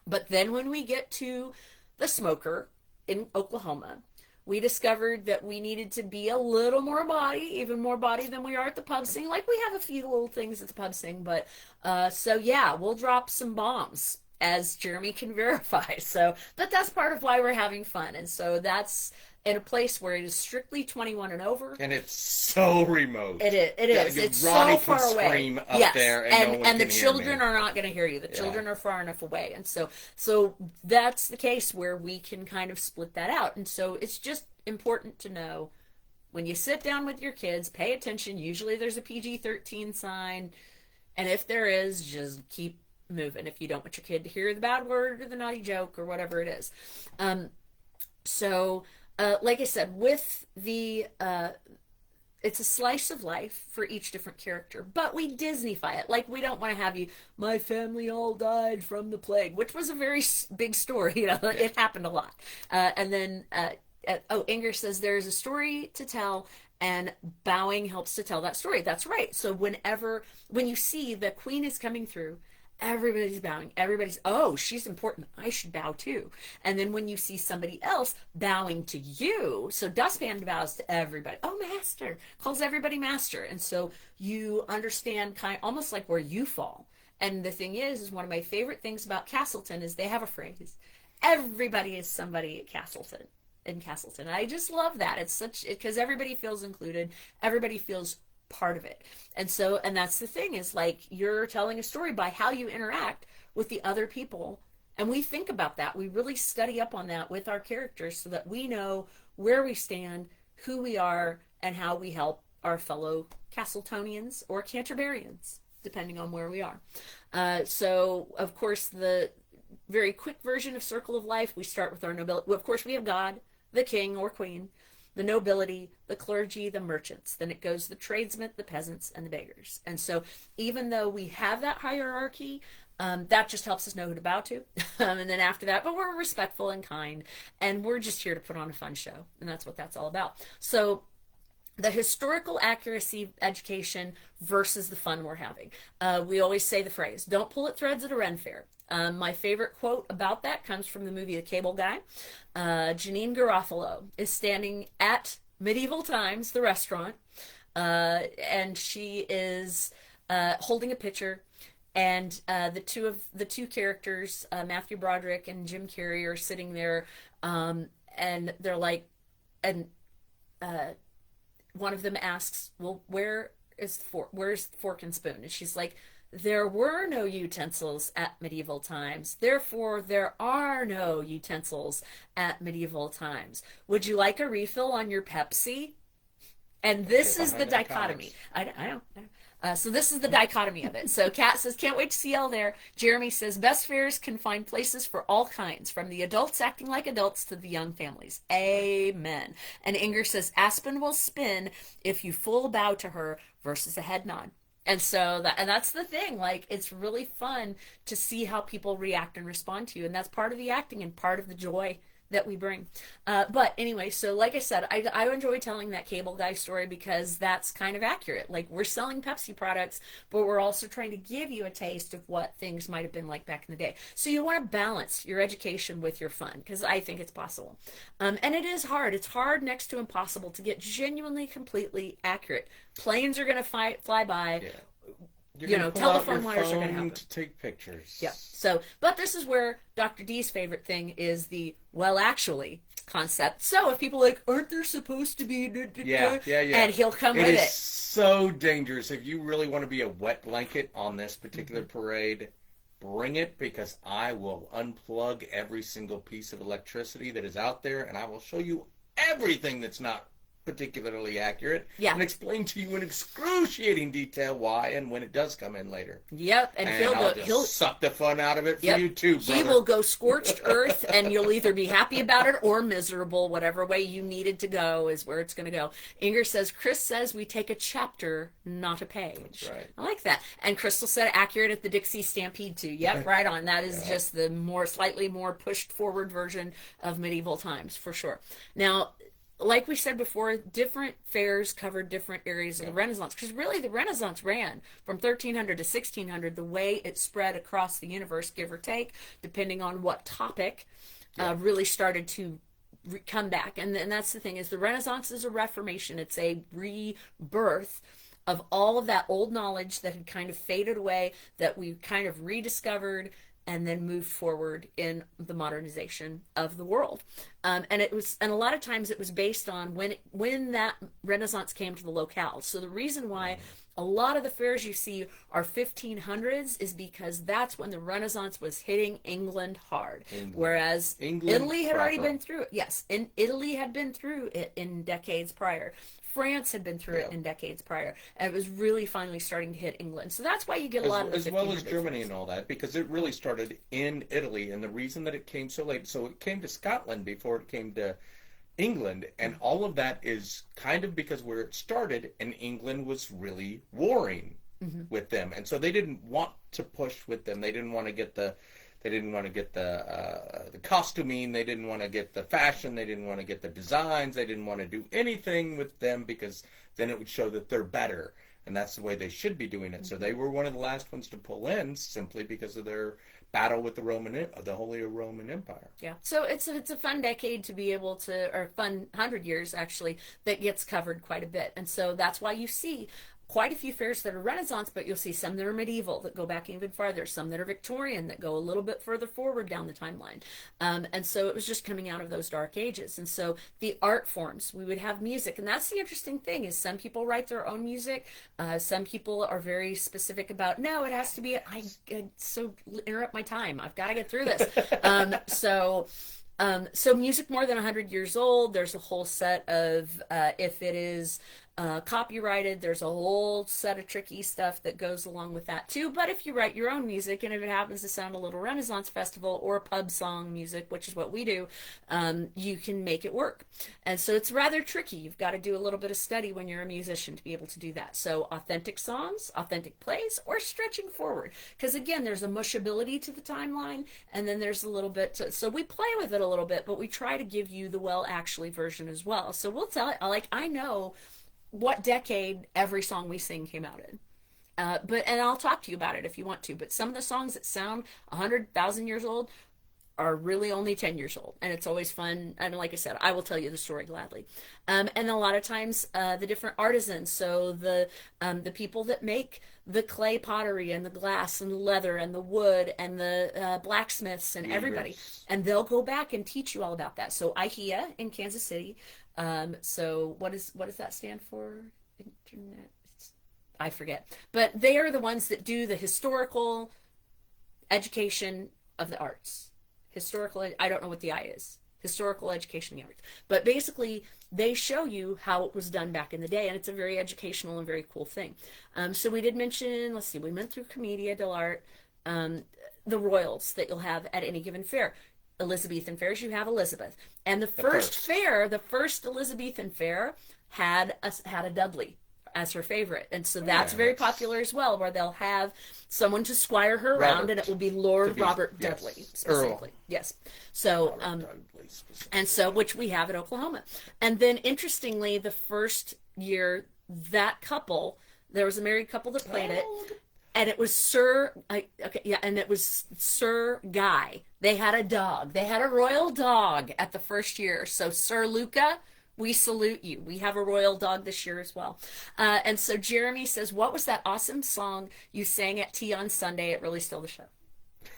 But then when we get to the smoker in Oklahoma, we discovered that we needed to be a little more body, even more body than we are at the pub sing. Like we have a few little things at the pub sing, but so yeah, we'll drop some bombs as Jeremy can verify. So, but that's part of why we're having fun. And so that's in a place where it is strictly 21 and over. And it's so remote. It is. It is. Yeah, it's so far away. Up yes, there and, no and the children are not going to hear you. The children are far enough away, and so that's the case where we can kind of split that out. And so it's just important to know when you sit down with your kids, pay attention. Usually there's a PG-13 sign, and if there is, just keep moving. If you don't want your kid to hear the bad word or the naughty joke or whatever it is, like I said, with the it's a slice of life for each different character, but we Disneyfy it. Like we don't want to have you, my family all died from the plague, which was a very big story. You know, it happened a lot. And then, Inger says there's a story to tell, and bowing helps to tell that story. That's right. So when you see the queen is coming through, everybody's bowing. Everybody's, oh, she's important. I should bow too. And then when you see somebody else bowing to you, so Dustpan bows to everybody. Oh, master. Calls everybody master. And so you understand kind of almost like where you fall. And the thing is one of my favorite things about Castleton is they have a phrase. Everybody is somebody at Castleton. In Castleton. I just love that. It's because everybody feels included. Everybody feels part of it. And that's the thing is like you're telling a story by how you interact with the other people. And we think about that. We really study up on that with our characters so that we know where we stand, who we are, and how we help our fellow Castletonians or Canterburyans, depending on where we are. So, of course, the very quick version of Circle of Life, we start with our nobility. Well, of course, we have God, the king or queen, the nobility, the clergy, the merchants. Then it goes the tradesmen, the peasants, and the beggars. And so even though we have that hierarchy, that just helps us know who to bow to. And then after that, but we're respectful and kind, and we're just here to put on a fun show. And that's what that's all about. So the historical accuracy education versus the fun we're having. We always say the phrase, don't pull at threads at a Ren fair. My favorite quote about that comes from the movie The Cable Guy. Janine Garofalo is standing at Medieval Times, the restaurant, and she is holding a pitcher, and the two characters, Matthew Broderick and Jim Carrey, are sitting there, and they're like, and one of them asks, well, where's the fork and spoon? And she's like, there were no utensils at medieval times. Therefore, there are no utensils at medieval times. Would you like a refill on your Pepsi? And this is the dichotomy. I know. So this is the dichotomy of it. So Kat says, can't wait to see y'all there. Jeremy says, best fairs can find places for all kinds, from the adults acting like adults to the young families. Amen. And Inger says, Aspen will spin if you full bow to her versus a head nod. And so that's the thing. Like, it's really fun to see how people react and respond to you. And that's part of the acting and part of the joy that we bring. But anyway, so like I said, I enjoy telling that Cable Guy story because that's kind of accurate. Like, we're selling Pepsi products, but we're also trying to give you a taste of what things might have been like back in the day. So you want to balance your education with your fun, because I think it's possible. And it is hard. It's hard next to impossible to get genuinely, completely accurate. Planes are going to fly by. Yeah. Telephone wires are going to happen. To take pictures. Yeah. So, but this is where Dr. D's favorite thing is the well, actually concept. So if people are like, aren't there supposed to be? Yeah. And he'll come with it. It is so dangerous. If you really want to be a wet blanket on this particular parade, bring it, because I will unplug every single piece of electricity that is out there, and I will show you everything that's not particularly accurate, and explain to you in excruciating detail why and when it does come in later. Yep, and he'll suck the fun out of it for you too, brother. He will go scorched earth, and you'll either be happy about it or miserable. Whatever way you needed to go is where it's going to go. Inger says, Chris says we take a chapter, not a page. That's right. I like that. And Crystal said accurate at the Dixie Stampede too. Yep, right on. That is just the slightly more pushed forward version of medieval times for sure. Now, like we said before, different fairs covered different areas of the Renaissance, because really the Renaissance ran from 1300 to 1600. The way it spread across the universe, give or take, depending on what topic, really started to come back. And that's the thing, is the Renaissance is a reformation. It's a rebirth of all of that old knowledge that had kind of faded away, that we kind of rediscovered and then moved forward in the modernization of the world. And it was, and a lot of times it was based on when that Renaissance came to the locale. So the reason why a lot of the fairs you see are 1500s is because that's when the Renaissance was hitting England hard. Whereas Italy had already been through it. Yes, in Italy had been through it in decades prior. France had been through it in decades prior, and it was really finally starting to hit England. So that's why you get a lot of the as well as Germany and all that, because it really started in Italy, and the reason that it came so late, so it came to Scotland before it came to England, and all of that is kind of because where it started, and England was really warring with them, and so they didn't want to push with them. They didn't want to get the the costuming. They didn't want to get the fashion. They didn't want to get the designs. They didn't want to do anything with them, because then it would show that they're better, and that's the way they should be doing it. So they were one of the last ones to pull in, simply because of their battle with the Holy Roman Empire. Yeah. So it's a fun decade to be able to, or fun 100 years actually, that gets covered quite a bit. And so that's why you see quite a few fairs that are Renaissance, but you'll see some that are medieval that go back even farther, some that are Victorian that go a little bit further forward down the timeline. And so it was just coming out of those dark ages. And so the art forms, we would have music. And that's the interesting thing, is some people write their own music. Some people are very specific about, no, it has to be, so interrupt my time. I've got to get through this. So music more than 100 years old, there's a whole set of, if it is copyrighted, there's a whole set of tricky stuff that goes along with that too. But if you write your own music, and if it happens to sound a little Renaissance festival or pub song music, which is what we do, you can make it work. And so it's rather tricky. You've got to do a little bit of study when you're a musician to be able to do that. So authentic songs, authentic plays, or stretching forward. Because again, there's a mushability to the timeline, and then there's a little bit so we play with it a little bit, but we try to give you the well actually version as well. So we'll tell it, like, I know what decade every song we sing came out in. And I'll talk to you about it if you want to. But some of the songs that sound 100,000 years old are really only 10 years old. And it's always fun. And like I said, I will tell you the story gladly. And a lot of times, the different artisans, so the people that make the clay pottery and the glass and the leather and the wood and the blacksmiths and everybody. And they'll go back and teach you all about that. So IHEA in Kansas City. So what does that stand for? Internet? I forget. But they are the ones that do the historical education of the arts. I don't know what the I is. Historical education of the arts. But basically, they show you how it was done back in the day, and it's a very educational and very cool thing. So we did mention, let's see, we went through Commedia dell'arte, the royals that you'll have at any given fair. Elizabethan fairs, you have Elizabeth. And the first Elizabethan fair had a Dudley as her favorite. And so that's very popular as well, where they'll have someone to squire her around, and it will be Lord Robert Dudley specifically. Earl. Yes. So and so, which we have at Oklahoma. And then interestingly, the first year, that couple, there was a married couple that played it. And it was and it was Sir Guy. They had a dog. They had a royal dog at the first year. So Sir Luca, we salute you. We have a royal dog this year as well. And so Jeremy says, what was that awesome song you sang at tea on Sunday? It really stole the show.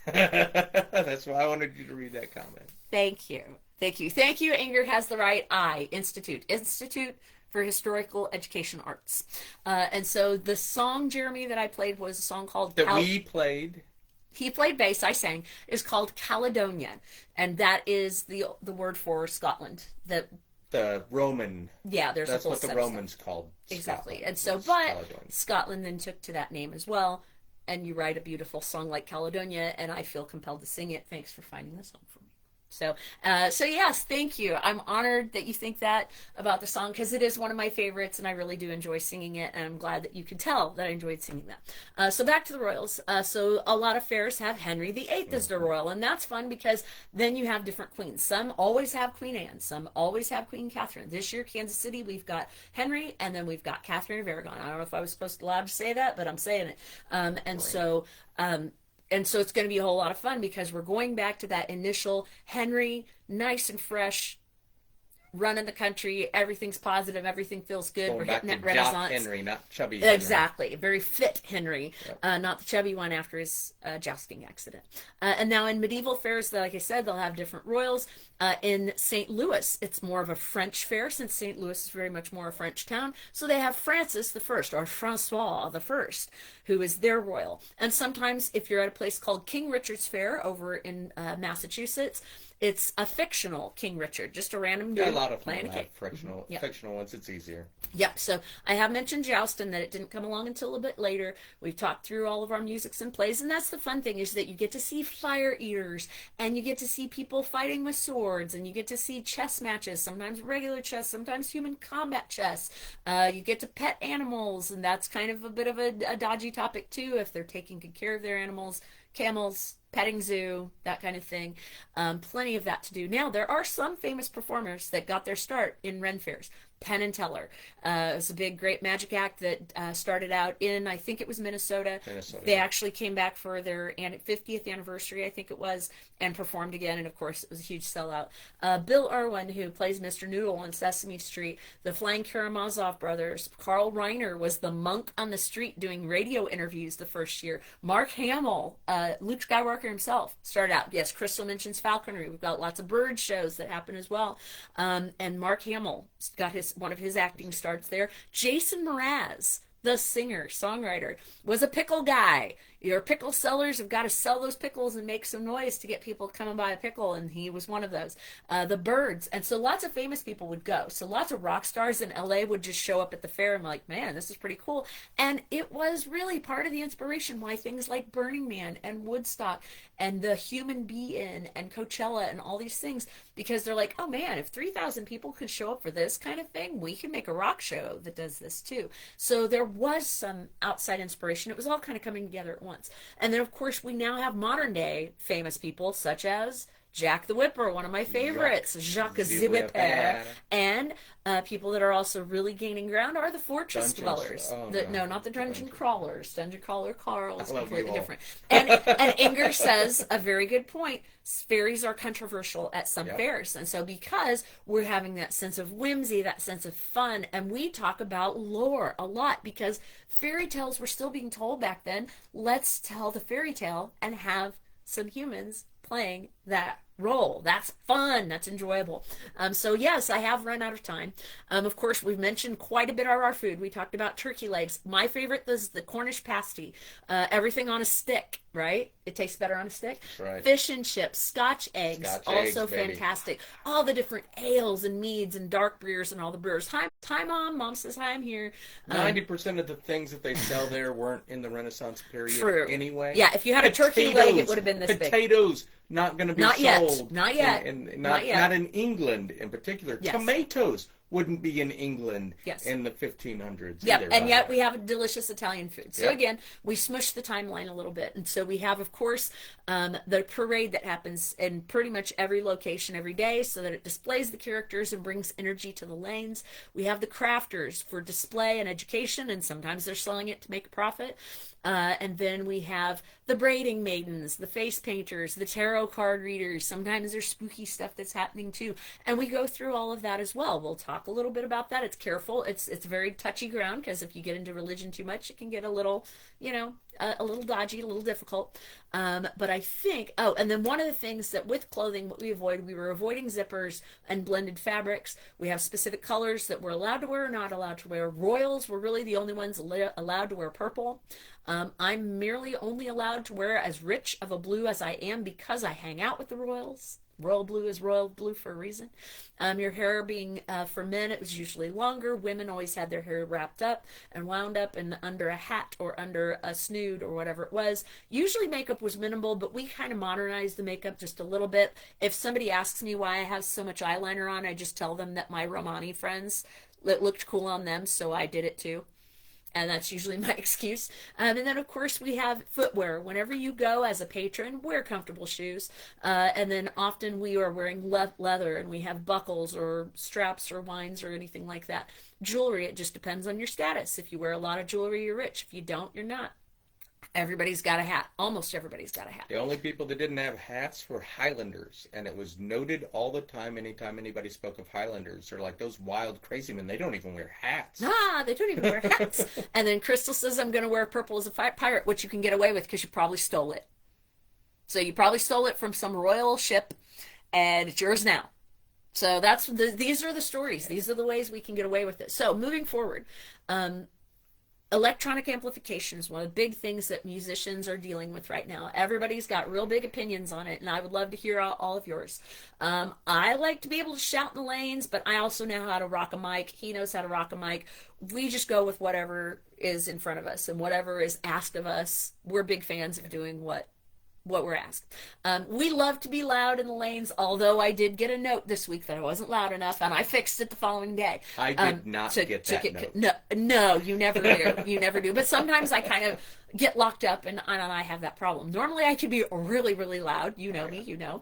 That's why I wanted you to read that comment. Thank you. Inger has the right I. Institute for Historical Education Arts. And so the song, Jeremy, that I played was a song called... we played? He played bass, I sang, is called Caledonia. And that is the word for Scotland. The Roman... Yeah, there's a whole That's what the Romans called Exactly. Scotland. And so, but Scotland then took to that name as well. And you write a beautiful song like Caledonia, and I feel compelled to sing it. Thanks for finding the song for me. So yes, thank you. I'm honored that you think that about the song because it is one of my favorites, and I really do enjoy singing it. And I'm glad that you could tell that I enjoyed singing that. So back to the royals. So a lot of fairs have Henry VIII as their royal, and that's fun because then you have different queens. Some always have Queen Anne. Some always have Queen Catherine. This year, Kansas City, we've got Henry, and then we've got Catherine of Aragon. I don't know if I was allowed to say that, but I'm saying it. And so it's going to be a whole lot of fun because we're going back to that initial Henry, nice and fresh, running the country. Everything's positive. Everything feels good. Going we're back hitting that to Renaissance. Jock Henry, not chubby Henry. Exactly. Very fit Henry, yep. Not the chubby one after his jousting accident. And now in medieval fairs, like I said, they'll have different royals. In St. Louis, it's more of a French fair since St. Louis is very much more a French town. So they have Francis the First or Francois the First, who is their royal. And sometimes if you're at a place called King Richard's Fair over in Massachusetts, it's a fictional King Richard, just a random dude. Yeah, a lot of them have fictional ones. It's easier. Yep. So I have mentioned jousting that it didn't come along until a bit later. We've talked through all of our musics and plays, and that's the fun thing is that you get to see fire eaters, and you get to see people fighting with swords, and you get to see chess matches, sometimes regular chess, sometimes human combat chess. You get to pet animals, and that's kind of a bit of a dodgy topic too if they're taking good care of their animals. Camels, petting zoo, that kind of thing. Plenty of that to do. Now, there are some famous performers that got their start in Ren fairs. Penn and Teller. It was a big, great magic act that started out in, I think it was Minnesota. They actually came back for their 50th anniversary, I think it was, and performed again. And of course, it was a huge sellout. Bill Irwin, who plays Mr. Noodle on Sesame Street, the Flying Karamazov brothers. Carl Reiner was the monk on the street doing radio interviews the first year. Mark Hamill, Luke Skywalker himself, started out. Yes, Crystal mentions falconry. We've got lots of bird shows that happen as well. And Mark Hamill got one of his acting starts there. Jason Mraz, the singer, songwriter, was a pickle guy. Your pickle sellers have got to sell those pickles and make some noise to get people to come and buy a pickle, and he was one of those. The Birds, and so lots of famous people would go. So lots of rock stars in LA would just show up at the fair and like, man, this is pretty cool. And it was really part of the inspiration why things like Burning Man and Woodstock and the Human Bee Inn and Coachella and all these things, because they're like, oh man, if 3,000 people could show up for this kind of thing, we can make a rock show that does this too. So there was some outside inspiration. It was all kind of coming together at once. And then, of course, we now have modern day famous people such as Jack the Whipper, one of my favorites, Jacques the Whipper, and people that are also really gaining ground are the fortress dwellers. No, not the dungeon crawlers. Dungeon crawler Carl is completely different. And Inger says a very good point. Fairies are controversial at some fairs, and so because we're having that sense of whimsy, that sense of fun, and we talk about lore a lot because fairy tales were still being told back then. Let's tell the fairy tale and have some humans playing that role. That's fun. That's enjoyable. So yes, I have run out of time. Of course, we've mentioned quite a bit of our food. We talked about turkey legs. My favorite is the Cornish pasty. Everything on a stick, right? It tastes better on a stick. Right. Fish and chips, Scotch eggs, also fantastic. All the different ales and meads and dark beers and all the brewers. Hi, Mom. Mom says hi, I'm here. 90% of the things that they sell there weren't in the Renaissance period anyway. Yeah, if you had a turkey leg, it would have been this big. Potatoes, not going to be sold. Not yet. Not in England in particular. Yes. Tomatoes wouldn't be in England in the 1500s either. And yet we have a delicious Italian food. So again, we smush the timeline a little bit. And so we have, of course, the parade that happens in pretty much every location every day so that it displays the characters and brings energy to the lanes. We have the crafters for display and education, and sometimes they're selling it to make a profit. And then we have the braiding maidens, the face painters, the tarot card readers. Sometimes there's spooky stuff that's happening too. And we go through all of that as well. We'll talk a little bit about that. It's careful. It's very touchy ground because if you get into religion too much, it can get a little, a little dodgy, a little difficult. But I think, and then one of the things that with clothing, what we were avoiding zippers and blended fabrics. We have specific colors that we're allowed to wear or not allowed to wear. Royals were really the only ones allowed to wear purple. I'm merely only allowed to wear as rich of a blue as I am because I hang out with the royals. Royal blue is royal blue for a reason. Your hair being, for men, it was usually longer. Women always had their hair wrapped up and wound up and under a hat or under a snood or whatever it was. Usually makeup was minimal, but we kind of modernized the makeup just a little bit. If somebody asks me why I have so much eyeliner on, I just tell them that my Romani friends, it looked cool on them, so I did it too. And that's usually my excuse. And then, of course, we have footwear. Whenever you go as a patron, wear comfortable shoes. And then often we are wearing leather, and we have buckles or straps or wines or anything like that. Jewelry, it just depends on your status. If you wear a lot of jewelry, you're rich. If you don't, you're not. Everybody's got a hat. Almost everybody's got a hat. The only people that didn't have hats were Highlanders, and it was noted all the time. Anytime anybody spoke of Highlanders, they're like those wild, crazy men. They don't even wear hats. They don't even wear hats. And then Crystal says, I'm going to wear purple as a pirate, which you can get away with because you probably stole it. So you probably stole it from some royal ship, and it's yours now. So these are the stories. These are the ways we can get away with it. So moving forward, electronic amplification is one of the big things that musicians are dealing with right now. Everybody's got real big opinions on it, and I would love to hear all of yours. I like to be able to shout in the lanes, but I also know how to rock a mic. He knows how to rock a mic. We just go with whatever is in front of us and whatever is asked of us. We're big fans of doing what we're asked. We love to be loud in the lanes, although I did get a note this week that I wasn't loud enough, and I fixed it the following day. I did not get that note. No, you never do. You never do. But sometimes I kind of get locked up, and I have that problem. Normally I can be really, really loud. You know me, you know.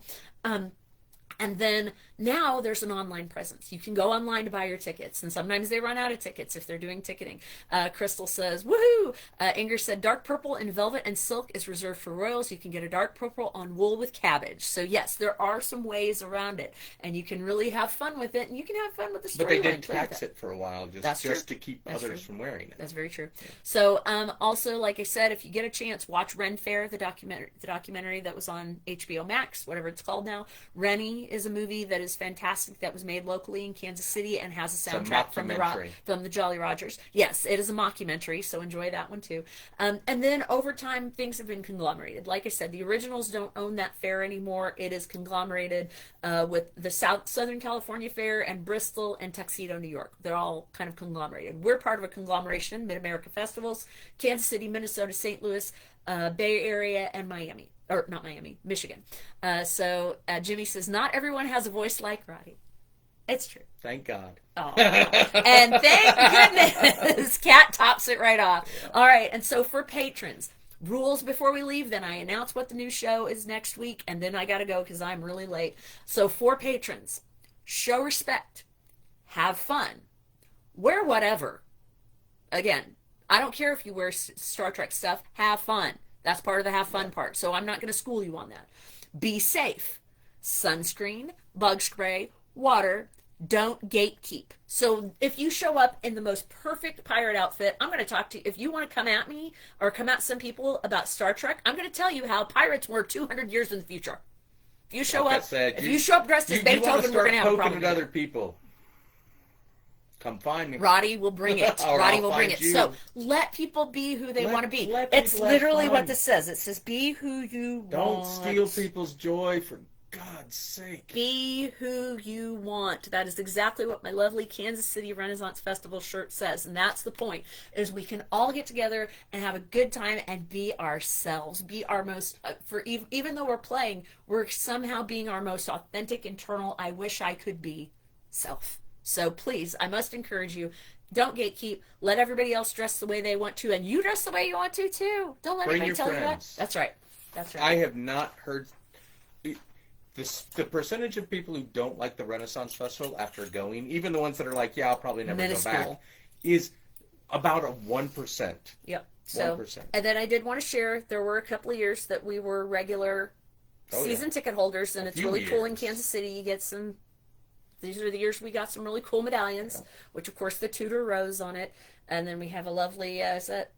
And then now there's an online presence. You can go online to buy your tickets, and sometimes they run out of tickets if they're doing ticketing. Crystal says, woohoo! Inger said, dark purple in velvet and silk is reserved for royals. You can get a dark purple on wool with cabbage. So yes, there are some ways around it, and you can really have fun with it, and you can have fun with the story. But they did tax it for a while just to keep others from wearing it. That's very true. Yeah. So also, like I said, if you get a chance, watch Ren Fair, the documentary that was on HBO Max, whatever it's called now. Rennie is a movie that is fantastic that was made locally in Kansas City and has a soundtrack from the Jolly Rogers. Yes, it is a mockumentary, so enjoy that one too. And then over time, things have been conglomerated. Like I said, the originals don't own that fair anymore. It is conglomerated with the Southern California Fair and Bristol and Tuxedo, New York. They're all kind of conglomerated. We're part of a conglomeration, Mid-America Festivals, Kansas City, Minnesota, St. Louis, Bay Area, and Miami. Or not Miami, Michigan. So Jimmy says, not everyone has a voice like Roddy. It's true. Thank God. Oh, and thank goodness, Kat tops it right off. Yeah. All right, and so for patrons, rules before we leave, then I announce what the new show is next week, and then I got to go because I'm really late. So for patrons, show respect, have fun, wear whatever. Again, I don't care if you wear Star Trek stuff, have fun. That's part of the have fun part. So I'm not going to school you on that. Be safe. Sunscreen, bug spray, water. Don't gatekeep. So if you show up in the most perfect pirate outfit, I'm going to talk to you. If you want to come at me or come at some people about Star Trek, I'm going to tell you how pirates were 200 years in the future. If you show if you show up dressed as Beethoven, we're going to have a problem. At other people. Come find me. Roddy will bring it. Roddy will bring it. You. So let people be who they want to be. It's literally what this says. It says, be who you want. Don't steal people's joy, for God's sake. Be who you want. That is exactly what my lovely Kansas City Renaissance Festival shirt says. And that's the point, is we can all get together and have a good time and be ourselves. Be our most, even though we're playing, we're somehow being our most authentic, internal, I wish I could be self. So please, I must encourage you, don't gatekeep. Let everybody else dress the way they want to, and you dress the way you want to too. Don't let anybody tell you that. That's right. That's right. I have not heard the percentage of people who don't like the Renaissance Festival after going, even the ones that are like, yeah, I'll probably never go back, is about a 1%. Yep. So, 1%. And then I did want to share, there were a couple of years that we were regular season ticket holders, and it's really cool in Kansas City. You get some. These are the years we got some really cool medallions, which of course the Tudor rose on it, and then we have a lovely. Is that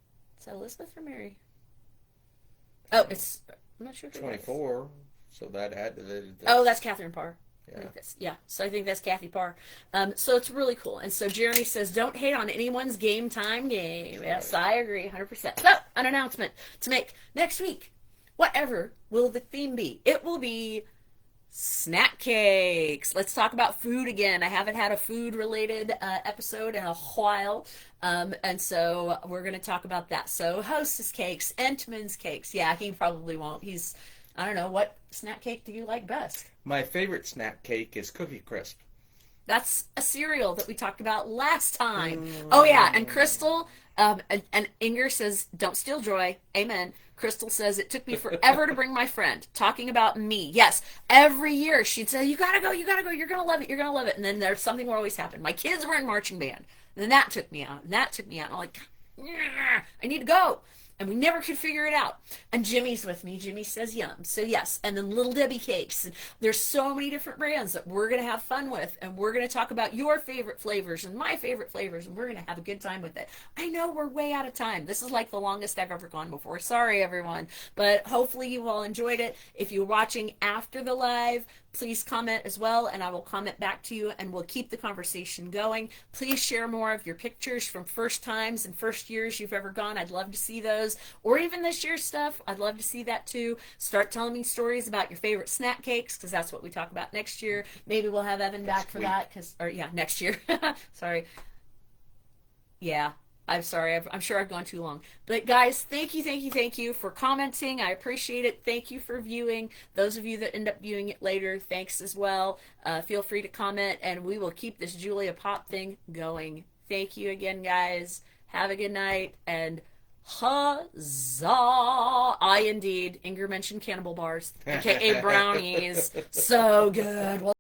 Elizabeth or Mary? Oh, it's I'm not sure. 24. So that had. That's Catherine Parr. Yeah. So I think that's Kathy Parr. So it's really cool. And so Jeremy says, don't hate on anyone's game time game. Yes, I agree, 100%. So an announcement to make next week. Whatever will the theme be? It will be Snack cakes. Let's talk about food again. I haven't had a food related episode in a while. And so we're going to talk about that. So, Hostess cakes, Entman's cakes. Yeah, he probably won't. I don't know, what snack cake do you like best? My favorite snack cake is Cookie Crisp. That's a cereal that we talked about last time. Oh yeah, and Crystal, and Inger says, "Don't steal joy." Amen. Crystal says, "It took me forever to bring my friend." Talking about me. Yes, every year she'd say, "You gotta go, you gotta go. You're gonna love it. You're gonna love it." And then there's something would always happen. My kids were in marching band. And then that took me out. And that took me out. And I'm like, I need to go. And we never could figure it out. And Jimmy's with me. Jimmy says yum. So yes. And then Little Debbie cakes. And there's so many different brands that we're going to have fun with. And we're going to talk about your favorite flavors and my favorite flavors. And we're going to have a good time with it. I know we're way out of time. This is like the longest I've ever gone before. Sorry, everyone. But hopefully you all enjoyed it. If you're watching after the live, please comment as well, and I will comment back to you, and we'll keep the conversation going. Please share more of your pictures from first times and first years you've ever gone. I'd love to see those, or even this year's stuff. I'd love to see that too. Start telling me stories about your favorite snack cakes, because that's what we talk about next year. Maybe we'll have Evan back for that, next year. Sorry. Yeah. I'm sorry. I'm sure I've gone too long. But guys, thank you for commenting. I appreciate it. Thank you for viewing. Those of you that end up viewing it later, thanks as well. Feel free to comment, and we will keep this Julia Pop thing going. Thank you again, guys. Have a good night, and huzzah! I indeed. Inger mentioned cannibal bars, aka brownies. So good. Well,